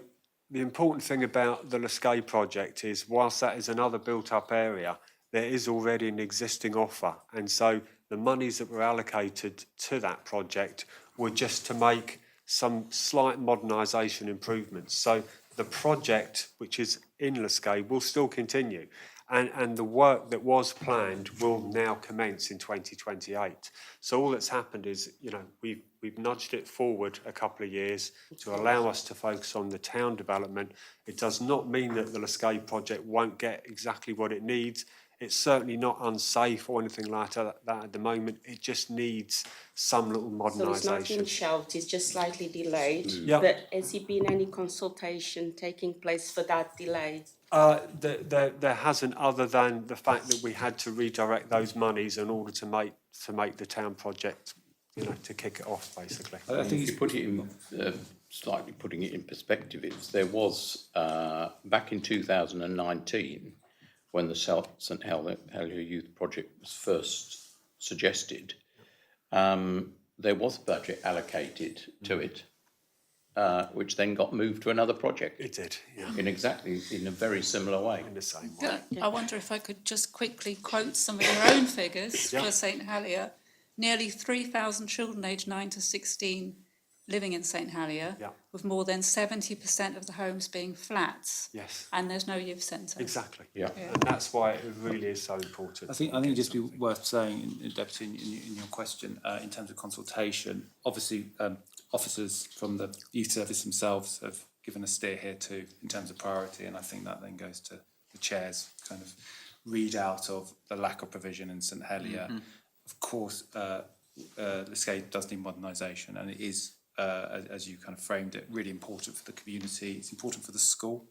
the important thing about the Lescape project is whilst that is another built-up area, there is already an existing offer. And so the monies that were allocated to that project were just to make some slight modernisation improvements. So the project, which is in Lescape, will still continue. And the work that was planned will now commence in 2028. So all that's happened is, you know, we've nudged it forward a couple of years to allow us to focus on the town development. It does not mean that the Lescape project won't get exactly what it needs. It's certainly not unsafe or anything like that at the moment. It just needs some little So it's not been modernisation. shelved, it's just slightly delayed. Yeah. But has there been any consultation taking place for that delay? There hasn't, other than the fact that we had to redirect those monies in order to make the town project, you know, to kick it off, basically. I think if you put it in, slightly putting it in perspective, there was, back in 2019, when the St Helier Youth Project was first suggested, there was a budget allocated to it, which then got moved to another project. It did, yeah, In a very similar way. in the same way. I wonder if I could just quickly quote some of your own figures Yeah. for St Helier. Nearly 3,000 children aged 9 to 16 living in St Helier, Yeah. with more than 70% of the homes being flats, Yes, and there's no youth centre. exactly. Yeah. And that's why it really is so important. I think it'd just be worth saying, Deputy, in your question, in terms of consultation, obviously officers from the youth service themselves have given a steer here too in terms of priority, and I think that then goes to the chair's kind of readout of the lack of provision in St Helier. Of course, Lescape does need modernisation, and it is, as you kind of framed it, really important for the community. It's important for the school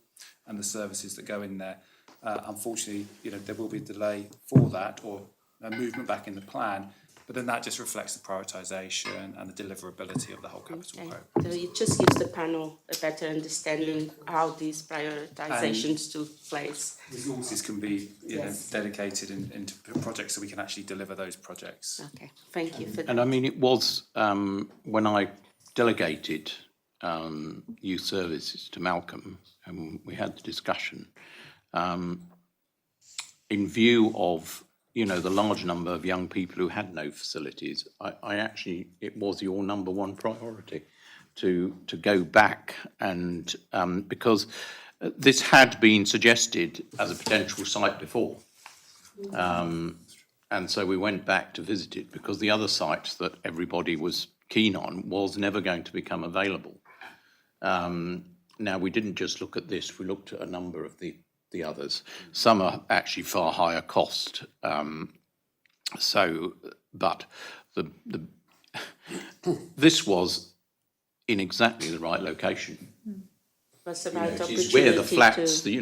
and the services that go in there. Unfortunately, you know, there will be a delay for that or a movement back in the plan. But then that just reflects the prioritisation and the deliverability of the whole capital Okay. programme. So it just gives the panel a better understanding how these prioritisations took place. Resources can be Yes. dedicated into projects so we can actually deliver those projects. Okay, thank you for that. And I mean, it was, when I delegated youth services to Malcolm, and we had the discussion, in view of, you know, the large number of young people who had no facilities, I actually, it was your number one priority to go back and, because this had been suggested as a potential site before. And so we went back to visit it because the other site that everybody was keen on was never going to become available. Now, we didn't just look at this, we looked at a number of the others. Some are actually far higher cost. But this was in exactly the right location. Was the You know, right it opportunity is where the flats, to,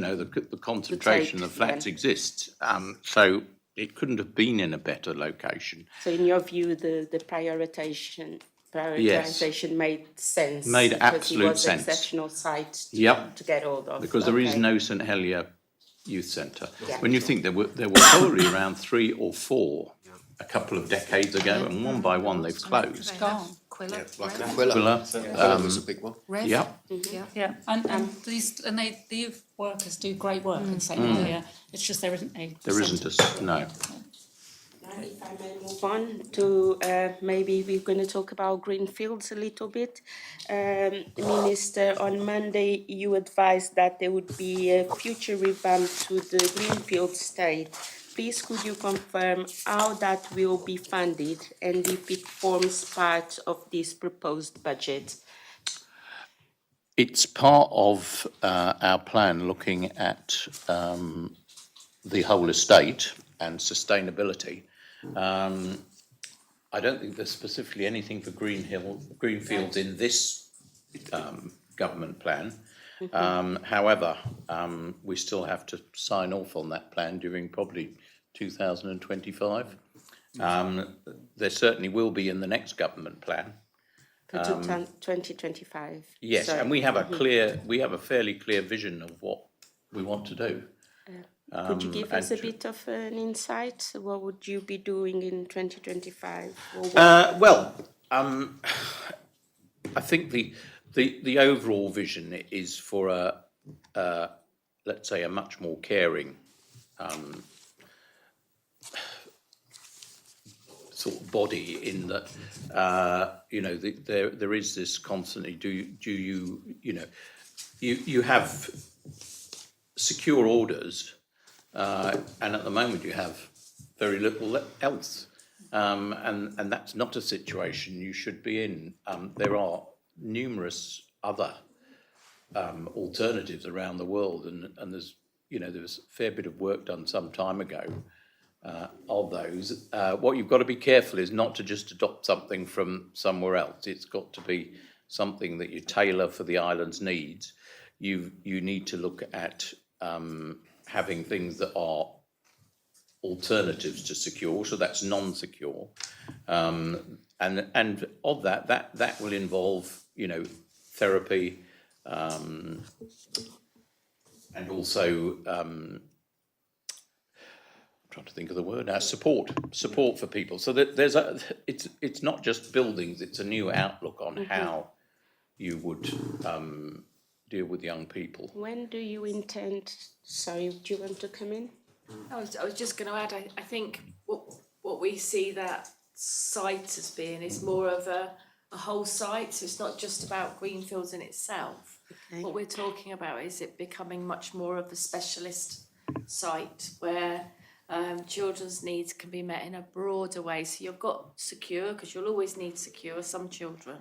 the concentration of flats exists. So it couldn't have been in a better location. so in your view, the prioritisation made sense? Made because absolute it was sense. exceptional site Yep. to get hold of. Because there is Okay. no St Helier Youth Centre. Yeah. When you think there were probably around 3 or 4 a couple of decades ago, and one by one they've closed. Gone. Quilla, Like Red, Aquila. Quilla, Aquila was a big one. Red. yeah, Yeah. Yeah, and the youth workers do great work in St Helier. It's just there isn't a. there isn't a, no. If I may move on to maybe we're going to talk about greenfields a little bit. Minister, on Monday you advised that there would be a future revamp to the greenfield state. Please could you confirm how that will be funded and if it forms part of this proposed budget? It's part of our plan looking at the whole estate and sustainability. I don't think there's specifically anything for greenfields in this government plan. However, we still have to sign off on that plan during probably 2025. There certainly will be in the next government plan. For 2025? Yes, Sorry. and we have a fairly clear vision of what we want to do. Could you give us a and- bit of an insight? What would you be doing in 2025? Or what- I think the overall vision is for let's say a much more caring sort of body, in that there is this constantly, you have secure orders, and at the moment you have very little else, and that's not a situation you should be in. There are numerous other alternatives around the world, and there's there was a fair bit of work done some time ago of those. What you've got to be careful is not to just adopt something from somewhere else. It's got to be something that you tailor for the island's needs. You need to look at having things that are alternatives to secure, so that's non-secure, and of that will involve therapy, and also I'm trying to think of the word now, support for people. So that it's not just buildings, it's a new outlook on how you would deal with young people. When do you intend, sorry, do you want to come in? I was just going to add, I think what we see that site as being is more of a whole site, so it's not just about greenfields in itself. Okay. What we're talking about is it becoming much more of a specialist site where children's needs can be met in a broader way. So you've got secure, because you'll always need secure, some children,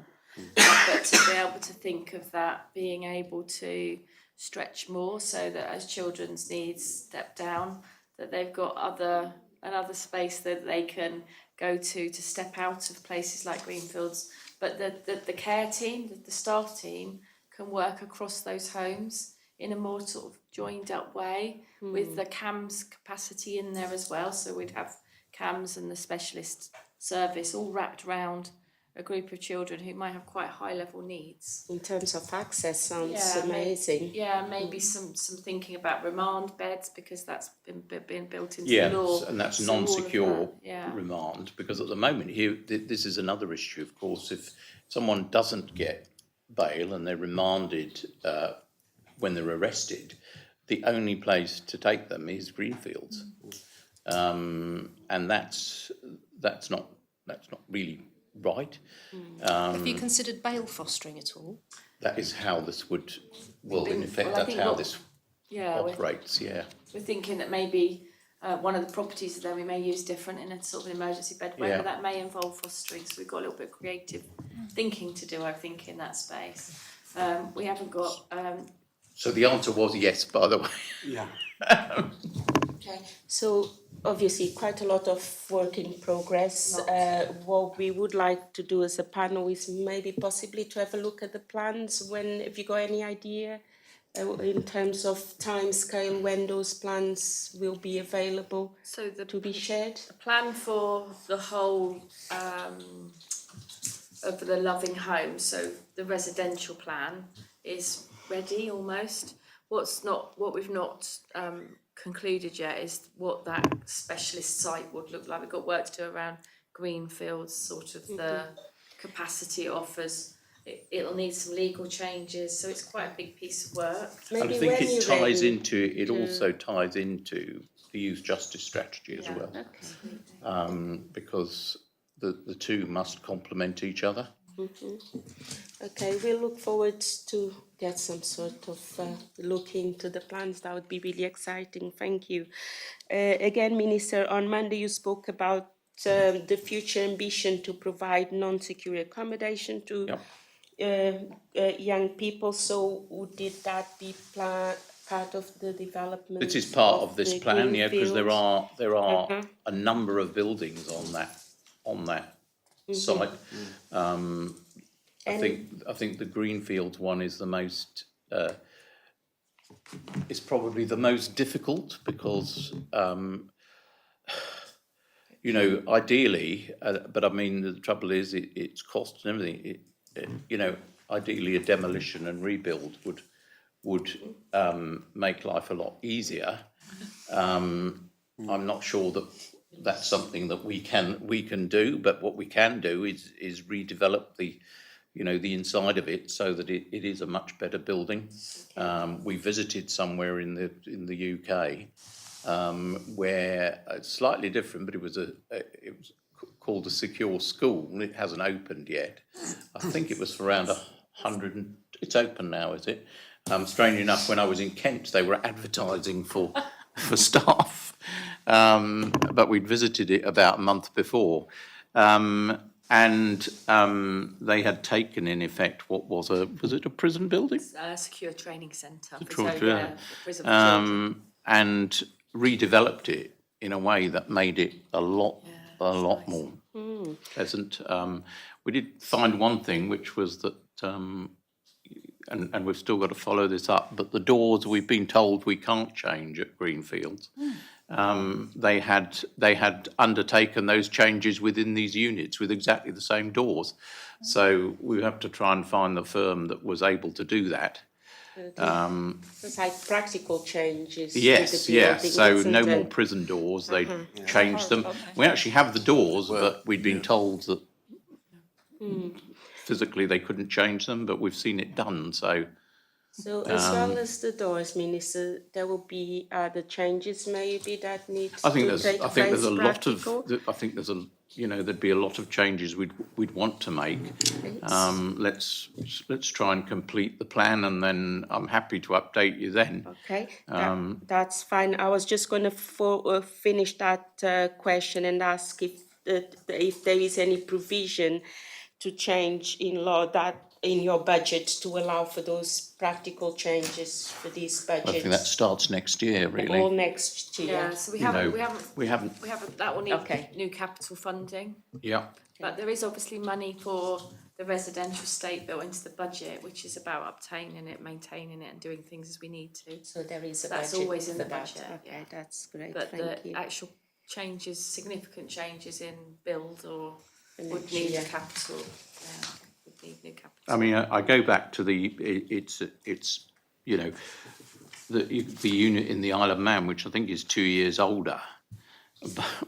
but to be able to think of that being able to stretch more, so that as children's needs step down, that they've got another space that they can go to step out of places like greenfields. But the care team, the staff team, can work across those homes in a more sort of joined up way, with the CAMS capacity in there as well. So we'd have CAMS and the specialist service, all wrapped around a group of children who might have quite high level needs. In terms of access, sounds Yeah, amazing. Maybe some thinking about remand beds, because that's been built into Yeah, the law. and that's So all of non-secure that, yeah. remand, because at the moment here, this is another issue, of course. If someone doesn't get bail and they're remanded when they're arrested, the only place to take them is Greenfields, and that's not really right. Have you considered bail fostering at all? That is how this would, well, in effect, Well, I that's think how what- this Yeah, operates. Yeah. we're thinking that maybe one of the properties that we may use different in a sort of an emergency bed way, Yeah. but that may involve fostering. So we've got a little bit of creative thinking to do, I think, in that space. We haven't got. So the answer was yes, by the way. Yeah. Okay, so obviously quite a lot of work in progress. What we would like to do as a panel is maybe possibly to have a look at the plans. When, have you got any idea in terms of timescale when those plans will be available So to be shared? the plan for the whole of the loving home, so the residential plan, is ready almost. What we've not concluded yet is what that specialist site would look like. We've got work to do around Greenfields, sort of the capacity it offers. It'll need some legal changes, so it's quite a big piece of work. And I Maybe think when it you're ties ready into, it also ties into the youth justice strategy as Yeah. well. Because the two must complement each other. Okay, we'll look forward to get some sort of look into the plans. That would be really exciting. Thank you. Again, Minister, on Monday you spoke about the future ambition to provide non-secure accommodation to young people. So did that be part of the development? This is part of this the plan, yeah, because there are Uh-huh. a number of buildings on that site. I think the Greenfields one is the most. It's probably the most difficult because, you know, ideally, but I mean the trouble is it's cost and everything. You know, ideally a demolition and rebuild would make life a lot easier. I'm not sure that that's something that we can do, but what we can do is redevelop the inside of it so that it is a much better building. We visited somewhere in the UK where it's slightly different, but it was called a secure school, and it hasn't opened yet. I think it was for around 100. It's open now, is it? Strange enough, when I was in Kent, they were advertising for staff, but we'd visited it about a month before, and they had taken, in effect, what was it a prison building? A secure training centre. Prison, and redeveloped it in a way that made it a lot more pleasant. We did find one thing, which was that. And we've still got to follow this up, but the doors we've been told we can't change at Greenfields. They had undertaken those changes within these units with exactly the same doors. So we have to try and find the firm that was able to do that. It's like practical changes. Yes, to the yes. building, So isn't no it? more prison doors. They changed them. We actually have the doors, but we'd been told that physically they couldn't change them, but we've seen it done. So as well as the doors, Minister, there will be other changes maybe that need to take place. I think there's a lot of. practical? I think there's there'd be a lot of changes we'd want to make. Let's try and complete the plan, and then I'm happy to update you then. Okay, that's fine. I was just going to finish that question and ask if there is any provision to change in law that in your budget to allow for those practical changes for this budget. I think that starts next year, really. All next year. Yeah, so we haven't. That will need Okay. new capital funding. Yeah. But there is obviously money for the residential state built into the budget, which is about obtaining it, maintaining it, and doing things as we need to. So there is a That's budget always in for the that. budget, Okay, yeah. that's great. But Thank the you. actual changes, significant changes in build or The would next need year. capital. Yeah, would need new capital. I mean, I go back to it's you know, the unit in the Isle of Man, which I think is 2 years older,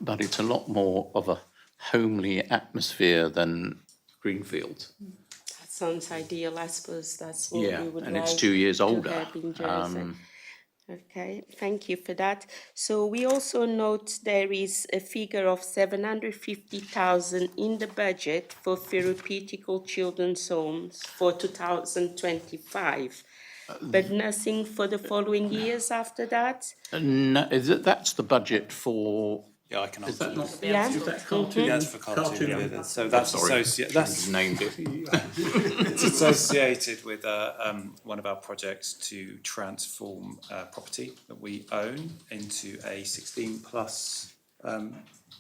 but it's a lot more of a homely atmosphere than Greenfield. That sounds ideal. I suppose that's what Yeah, we would and like it's 2 years to older. have in Jersey. Okay, thank you for that. So we also note there is a figure of 750,000 in the budget for therapeutical children's homes for 2025, but nothing for the following years after that? No, that's the budget for. Yeah, I can Is answer that not? Yeah. Is that cartoon? Yeah, that's for cartoon. Yeah, so that's Sorry, that's named it. it's associated with one of our projects to transform property that we own into a 16 plus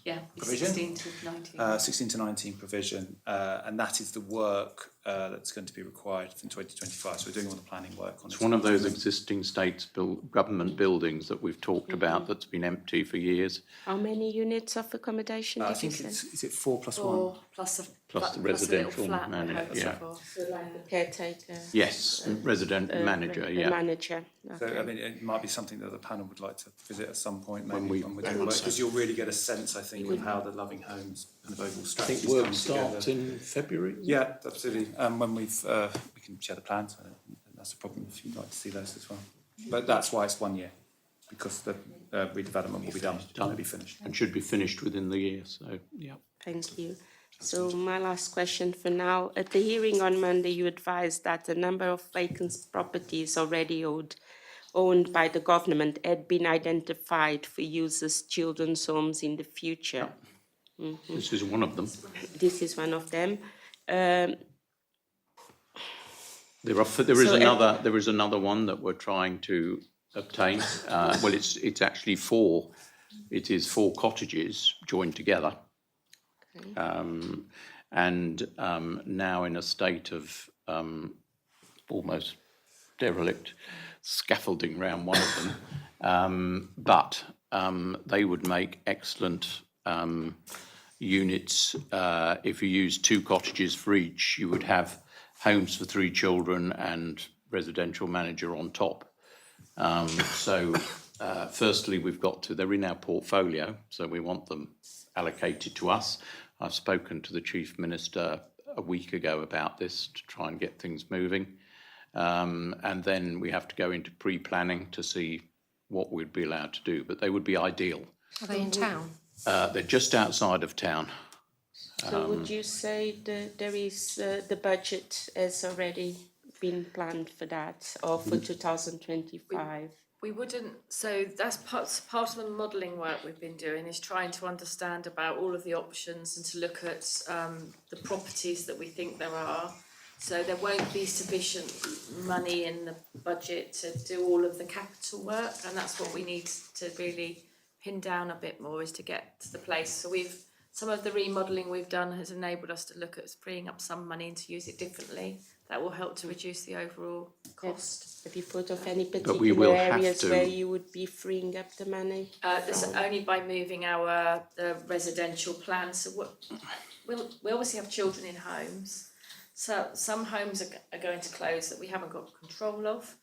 Yeah, provision? 16 to 19. 16 to 19 provision, and that is the work that's going to be required in 2025. So we're doing all the planning work on it. It's one of those existing government buildings that we've talked about that's been empty for years. How many units of accommodation I did you think say? is it 4 plus 1? Or plus a Plus the little residential flat, I manager, hope, yeah. for- So like a caretaker? Yes, resident manager, A yeah. manager, So, okay. I mean, it might be something that the panel would like to visit at some point, maybe When we- when we're doing work, because you'll really get a sense, I think, of how the Loving Homes kind of overall I strategy think is work coming starts together. in February. Yeah, absolutely. When we can share the plans. That's a problem if you'd like to see those as well. But that's why it's 1 year, because the redevelopment will be done. It'll be finished. And should be finished within the year, so, yeah. Thank you. So my last question for now. At the hearing on Monday, you advised that a number of vacant properties already owned by the government had been identified for use as children's homes in the future. This is one of them. This is one of them. There is another one that we're trying to obtain. Well, it's actually four. It is 4 cottages joined together. And now in a state of almost derelict scaffolding round one of them. But they would make excellent units. If you use 2 cottages for each, you would have homes for 3 children and residential manager on top. Firstly, they're in our portfolio, so we want them allocated to us. I've spoken to the Chief Minister a week ago about this to try and get things moving. And then we have to go into pre-planning to see what we'd be allowed to do, but they would be ideal. Are they in town? They're just outside of town. So would you say that there is the budget has already been planned for that, or for 2025? We wouldn't, so that's part of the modelling work we've been doing, is trying to understand about all of the options and to look at the properties that we think there are. So there won't be sufficient money in the budget to do all of the capital work, and that's what we need to really pin down a bit more, is to get to the place. So some of the remodelling we've done has enabled us to look at freeing up some money and to use it differently. That will help to reduce the overall cost. Have you thought of any we particular will have areas to- where you would be freeing up the money? This only by moving the residential plan. So we obviously have children in homes. So some homes are going to close that we haven't got control of.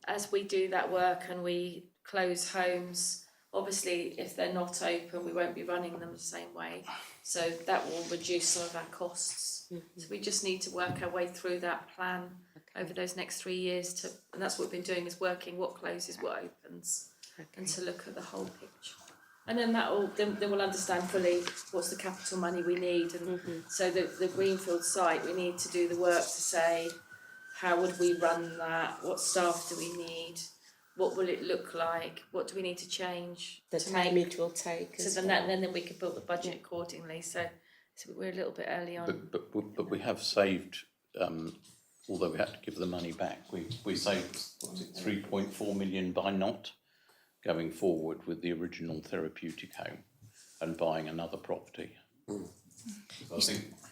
As we do that work and we close homes, obviously if they're not open, we won't be running them the same way. So that will reduce some of our costs. So we just need to work our way through that plan over those next 3 years and that's what we've been doing, is working what closes, what opens, and to look at the whole picture. And then then we'll understand fully what's the capital money we need. And so the Greenfield site, we need to do the work to say, how would we run that? What staff do we need? What will it look like? What do we need to change? The time it will take. So then we can build the budget accordingly. So we're a little bit early on. But we have saved, although we had to give the money back, we saved 3.4 million by not going forward with the original therapeutic home and buying another property.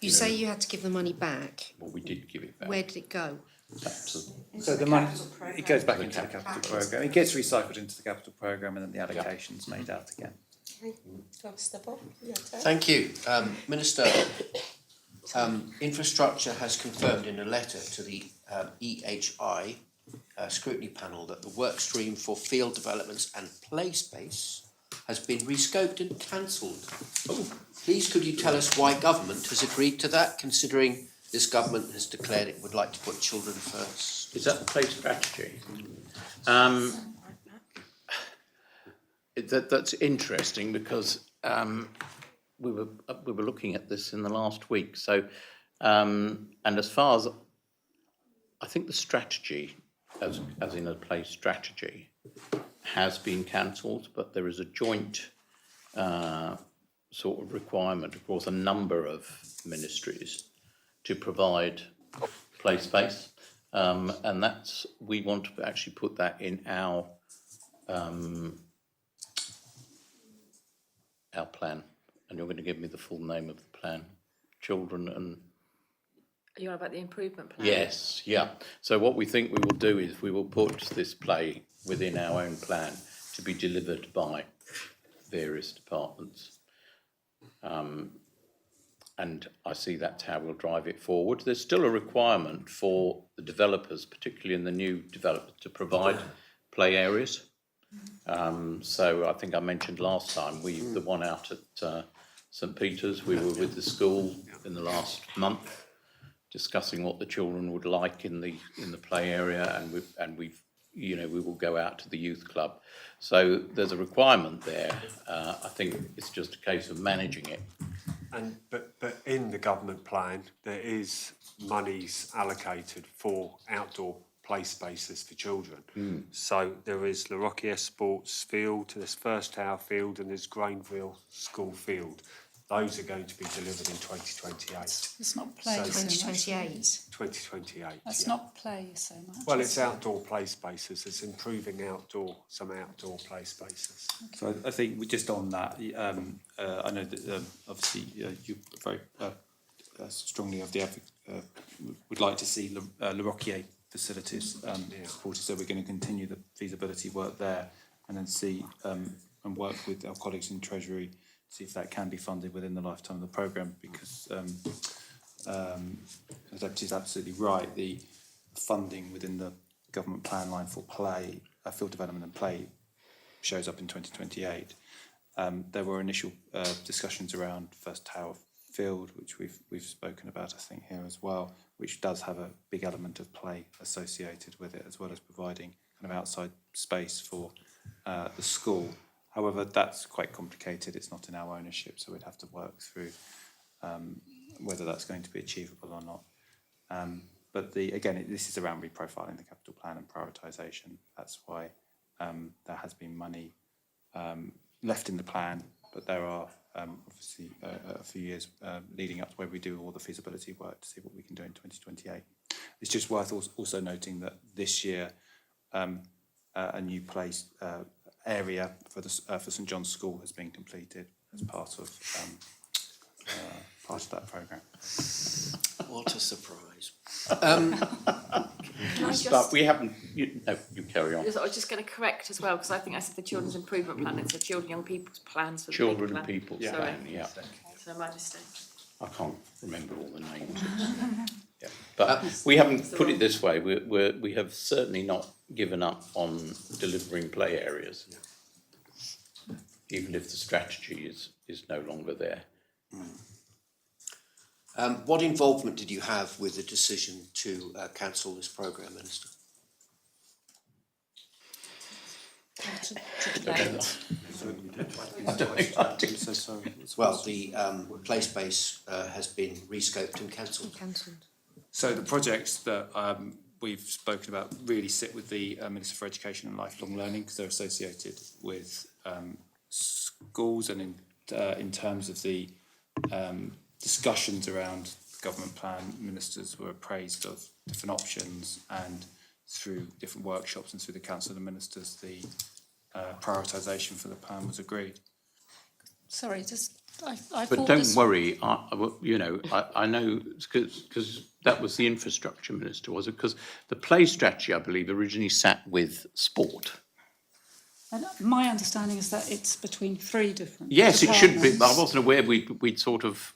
You say you had to give the money back. Well, we did give it back. Where did it go? Back to So the money, it goes back into the capital programme. It gets recycled into the capital programme and then the allocation's made out again. Constable, your turn. Thank you. Minister, Infrastructure has confirmed in a letter to the EHI scrutiny panel that the work stream for field developments and play space has been rescoped and cancelled. Please could you tell us why government has agreed to that, considering this government has declared it would like to put children first? Is that the play strategy? That's interesting because we were looking at this in the last week. So, and as far as I think the strategy, as in a play strategy, has been cancelled, but there is a joint sort of requirement across a number of ministries to provide play space, and that's we want to actually put that in our plan. And you're going to give me the full name of the plan, children and. You're on about the improvement plan? Yes, yeah. So what we think we will do is we will put this play within our own plan to be delivered by various departments. And I see that's how we'll drive it forward. There's still a requirement for the developers, particularly in the new development, to provide play areas. So I think I mentioned last time, the one out at St Peter's, we were with the school in the last month, discussing what the children would like in the play area, and we will go out to the youth club. So there's a requirement there. I think it's just a case of managing it. But in the government plan, there is monies allocated for outdoor play spaces for children. So there is La Rocquier Sports Field, there's First Tower Field, and there's Grainville School Field. Those are going to be delivered in 2028. It's not play so much. 2028. 2028. That's not play so much. Well, it's outdoor play spaces. It's improving some outdoor play spaces. So I think we just on that, I know that obviously you very strongly of the would like to see La Rocquier facilities supported. So we're going to continue the feasibility work there, and then see and work with our colleagues in Treasury, see if that can be funded within the lifetime of the programme, because the Deputy is absolutely right, the funding within the government plan line for play, field development and play shows up in 2028. There were initial discussions around First Tower Field, which we've spoken about, I think, here as well, which does have a big element of play associated with it, as well as providing kind of outside space for the school. However, that's quite complicated. It's not in our ownership, so we'd have to work through whether that's going to be achievable or not. But this is around reprofiling the capital plan and prioritisation. That's why there has been money left in the plan, but there are obviously a few years leading up to where we do all the feasibility work to see what we can do in 2028. It's just worth also noting that this year a new place area for St John's School has been completed as part of that programme. What a surprise. But we haven't. You carry on. I was just going to correct as well, because I think I said the Children's Improvement Plan. It's the Children Young People's Plans for the Children big and plan. People's Sorry. Plan, yeah. So my mistake. I can't remember all the names. Yeah. But we haven't put it this way. We have certainly not given up on delivering play areas, even if the strategy is no longer there. What involvement did you have with the decision to cancel this programme, Minister? I'm so sorry. Well, the play space has been rescoped and cancelled. So the projects that we've spoken about really sit with the Minister for Education and Lifelong Learning, because they're associated with schools, and in terms of the discussions around government plan, ministers were appraised of different options, and through different workshops and through the Council of Ministers, the prioritisation for the plan was agreed. Sorry, I But thought don't this. worry. I know because that was the infrastructure minister, was it? Because the play strategy, I believe, originally sat with sport. And my understanding is that it's between 3 different Yes, it should be. I departments. wasn't aware we'd sort of.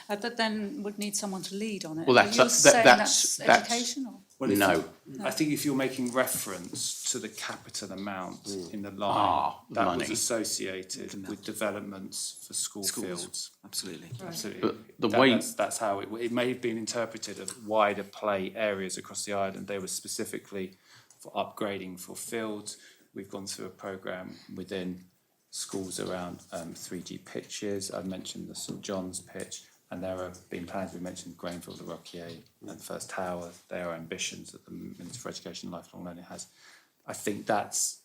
But then would need someone to lead on it. Well, Are that's- you that- saying that's- education or? Well, if No. you- I think if you're making reference to the capital amount in the line, that money. was associated with developments for school fields. Absolutely. Absolutely. But the way- That's how it may have been interpreted as wider play areas across the island. They were specifically for upgrading for fields. We've gone through a programme within schools around 3G pitches. I mentioned the St John's pitch, and there have been plans. We mentioned Grainfield, the Rockier, and the First Tower. They are ambitions that the Minister for Education and Lifelong Learning has. I think that's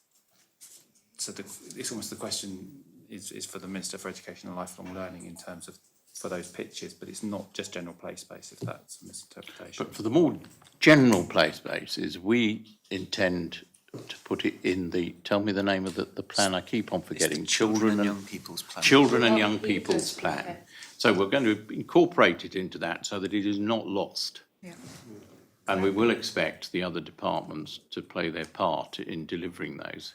it's almost the question is for the Minister for Education and Lifelong Learning in terms of for those pitches, but it's not just general play space, if that's a misinterpretation. But for the more general play spaces, we intend to put it in the, tell me the name of the plan I keep on forgetting. Children and Young People's Plan. Children and Young People's Plan. So we're going to incorporate it into that so that it is not lost. Yeah. And we will expect the other departments to play their part in delivering those.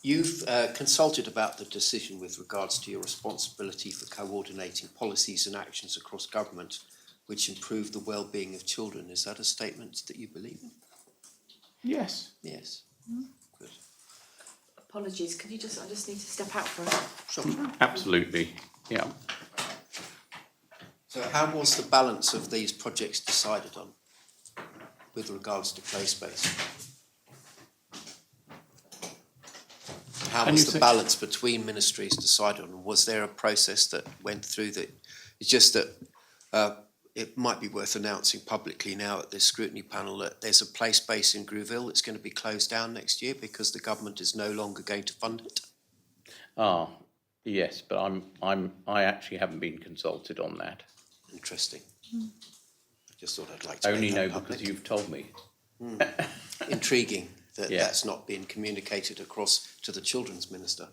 You've consulted about the decision with regards to your responsibility for coordinating policies and actions across government which improve the well-being of children. Is that a statement that you believe in? Yes. Yes. Good. Apologies, could you I just need to step out for a minute. Sure. Absolutely, yeah. So how was the balance of these projects decided on with regards to play space? How And was you the say- balance between ministries decided on? Was there a process that went through that? It's just that it might be worth announcing publicly now at this scrutiny panel that there's a play space in Grouville that's going to be closed down next year because the government is no longer going to fund it. Yes, but I actually haven't been consulted on that. Interesting. I just thought I'd like to Only make know that public. because you've told me. Intriguing that Yeah. that's not been communicated across to the Children's Minister.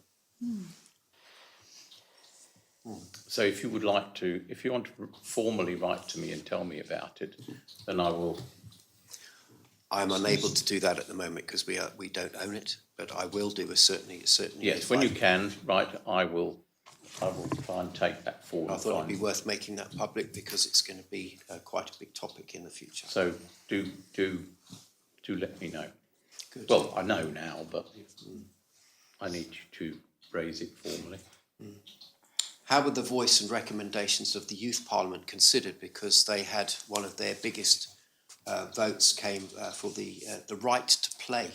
So if you would like to, if you want to formally write to me and tell me about it, then I will. I'm unable to do that at the moment because we don't own it, but I will do certainly. Yes, if when you can, right, I will try and take that forward. I thought it'd be worth making that public because it's going to be quite a big topic in the future. So do let me know. Good. Well, I know now, but I need you to raise it formally. How were the voice and recommendations of the Youth Parliament considered? Because they had one of their biggest votes came for the right to play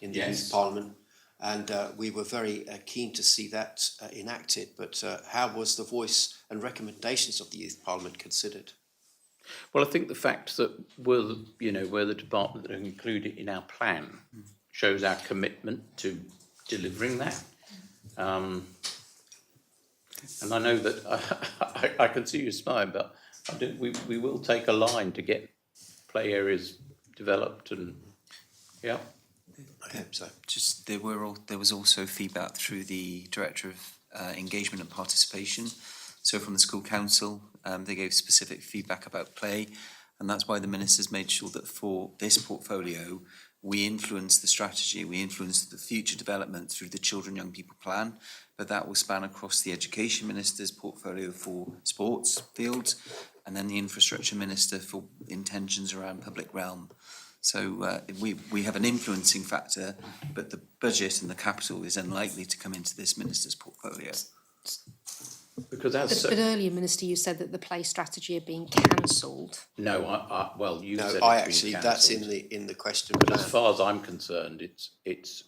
in the Youth Parliament, and we were very keen to see that enacted. But how was the voice and recommendations of the Youth Parliament considered? Well, I think the fact that we're the department that included in our plan shows our commitment to delivering that. And I know that I can see you smiling, but we will take a line to get play areas developed and yeah. I hope so. Just there was also feedback through the Director of Engagement and Participation. So from the school council, they gave specific feedback about play, and that's why the ministers made sure that for this portfolio, we influence the strategy, we influence the future development through the Children Young People Plan, but that will span across the Education Minister's portfolio for sports fields, and then the Infrastructure Minister for intentions around public realm. So we have an influencing factor, but the budget and the capital is unlikely to come into this minister's portfolio. Because that's But earlier, Minister, you said that the play strategy had been cancelled. no, well, you No, said I it's actually been that's cancelled. in the question But plan. as far as I'm concerned, it's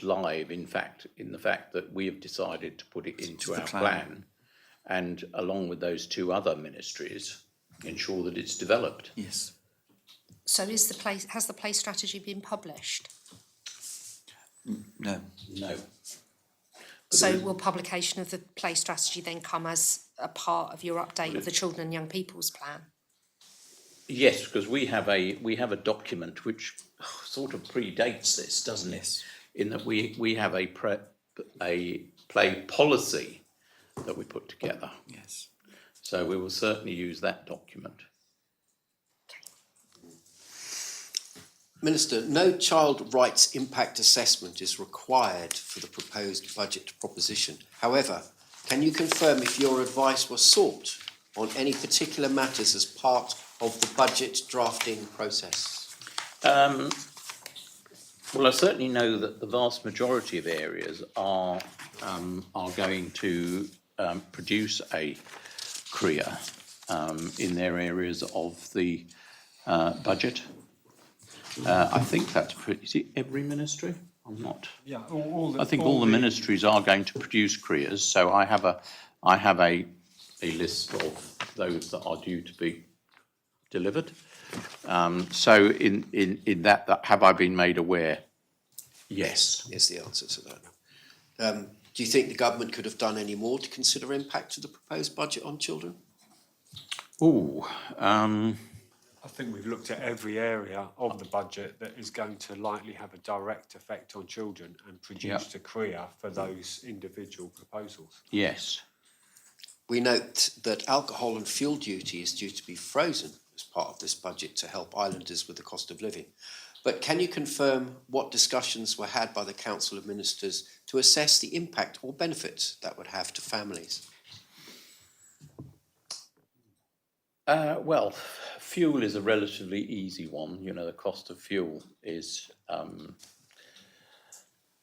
live. In fact, in the fact that we have decided to put it into our plan, and along with those two other ministries, ensure that it's developed. Yes. So has the play strategy been published? No. No. So will publication of the play strategy then come as a part of your update of the Children and Young People's Plan? Yes, because we have a document which sort of predates this, doesn't it? In that we have a play policy that we put together. Yes. So we will certainly use that document. Minister, no child rights impact assessment is required for the proposed budget proposition. However, can you confirm if your advice was sought on any particular matters as part of the budget drafting process? Well, I certainly know that the vast majority of areas are going to produce a CREA in their areas of the budget. I think that's pretty. Is it every ministry? I'm not. Yeah, I think all the ministries are going to produce CREAs. So I have a list of those that are due to be delivered. So in that, have I been made aware? Yes. Is the answer to that. Do you think the government could have done any more to consider impact of the proposed budget on children? I think we've looked at every area of the budget that is going to likely have a direct effect on children and produced a CREA for those individual proposals. Yes. We note that alcohol and fuel duty is due to be frozen as part of this budget to help islanders with the cost of living. But can you confirm what discussions were had by the Council of Ministers to assess the impact or benefits that would have to families? Well, fuel is a relatively easy one. You know, the cost of fuel is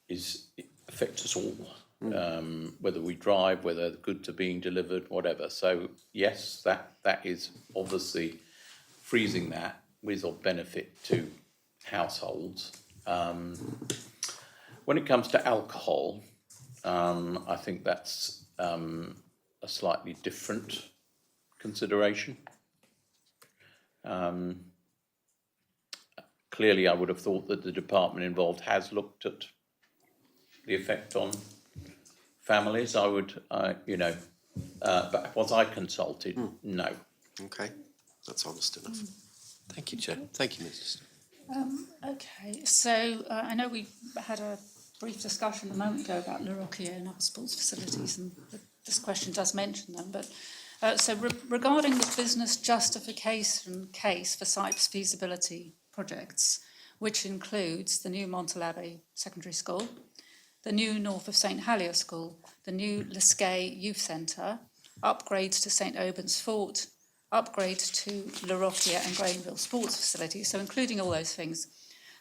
it affects us all, whether we drive, whether the goods are being delivered, whatever. So yes, that is obviously freezing that with of benefit to households. When it comes to alcohol, I think that's a slightly different consideration. Clearly, I would have thought that the department involved has looked at the effect on families. I would, but was I consulted? No. Okay, that's honest enough. Thank you, Chair. Thank you, Minister. Okay, so I know we had a brief discussion a moment ago about La Rocchia and other sports facilities, and this question does mention them, but regarding the business justification case for site feasibility projects, which includes the new Montalabby Secondary School, the new North of St Helier School, the new Liscay Youth Centre, upgrades to St Aubyn's Fort, upgrades to La Rocchia and Grainville sports facilities, so including all those things,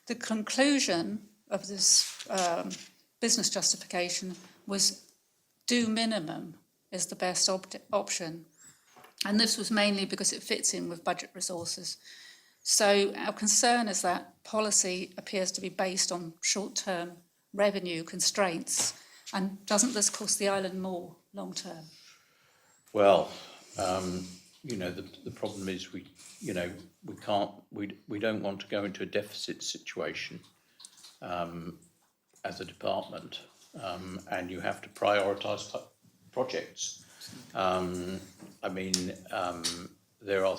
the conclusion of this business justification was do minimum is the best option. And this was mainly because it fits in with budget resources. So our concern is that policy appears to be based on short-term revenue constraints, and doesn't this cost the island more long-term? Well, the problem is we don't want to go into a deficit situation as a department, and you have to prioritise projects. There are.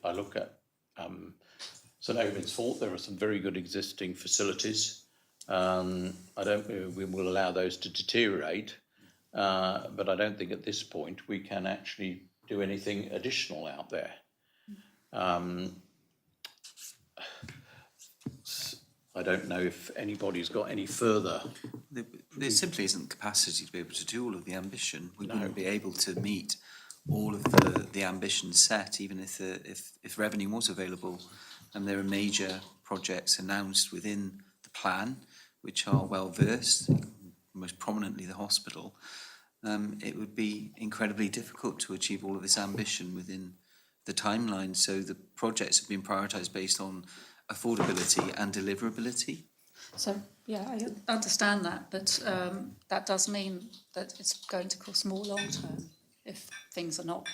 I look at St Aubyn's Fort. There are some very good existing facilities. I don't think we will allow those to deteriorate, but I don't think at this point we can actually do anything additional out there. I don't know if anybody's got any further. There simply isn't capacity to be able to do all of the ambition. We wouldn't be able to meet all of the ambitions set, even if revenue was available. And there are major projects announced within the plan, which are well versed, most prominently the hospital. It would be incredibly difficult to achieve all of this ambition within the timeline. So the projects have been prioritised based on affordability and deliverability. So, yeah, I understand that, but that does mean that it's going to cost more long term if things are not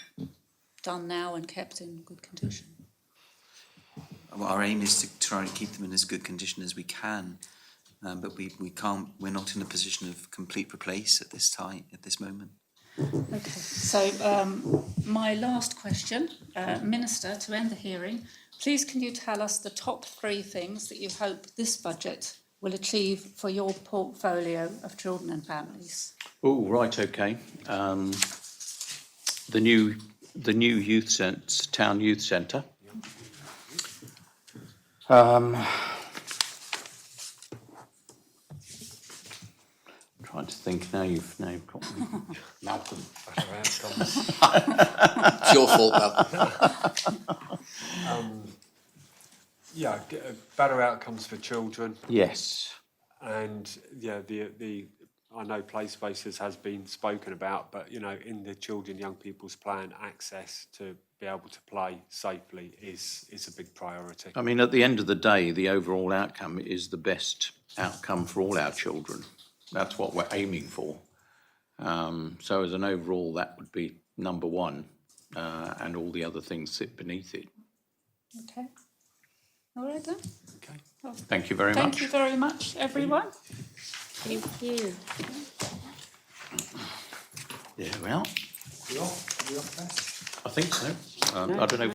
done now and kept in good condition. Well, our aim is to try and keep them in as good condition as we can, but we can't. We're not in a position of complete replace at this moment. Okay, so my last question, Minister, to end the hearing, please can you tell us the top 3 things that you hope this budget will achieve for your portfolio of children and families? Oh, right, okay. The new town youth centre. Trying to think now. You've got me. Malcolm. Better outcomes. It's your fault, Mel. Yeah, better outcomes for children. Yes. And yeah, the I know play spaces has been spoken about, but you know, in the children, young people's plan, access to be able to play safely is a big priority. I mean, at the end of the day, the overall outcome is the best outcome for all our children. That's what we're aiming for. So as an overall, that would be number one, and all the other things sit beneath it. Okay. All right then. Okay. Well, Thank you very much. thank you very much, everyone. Thank you. Yeah, well, We off, Bess? I think so. I don't know.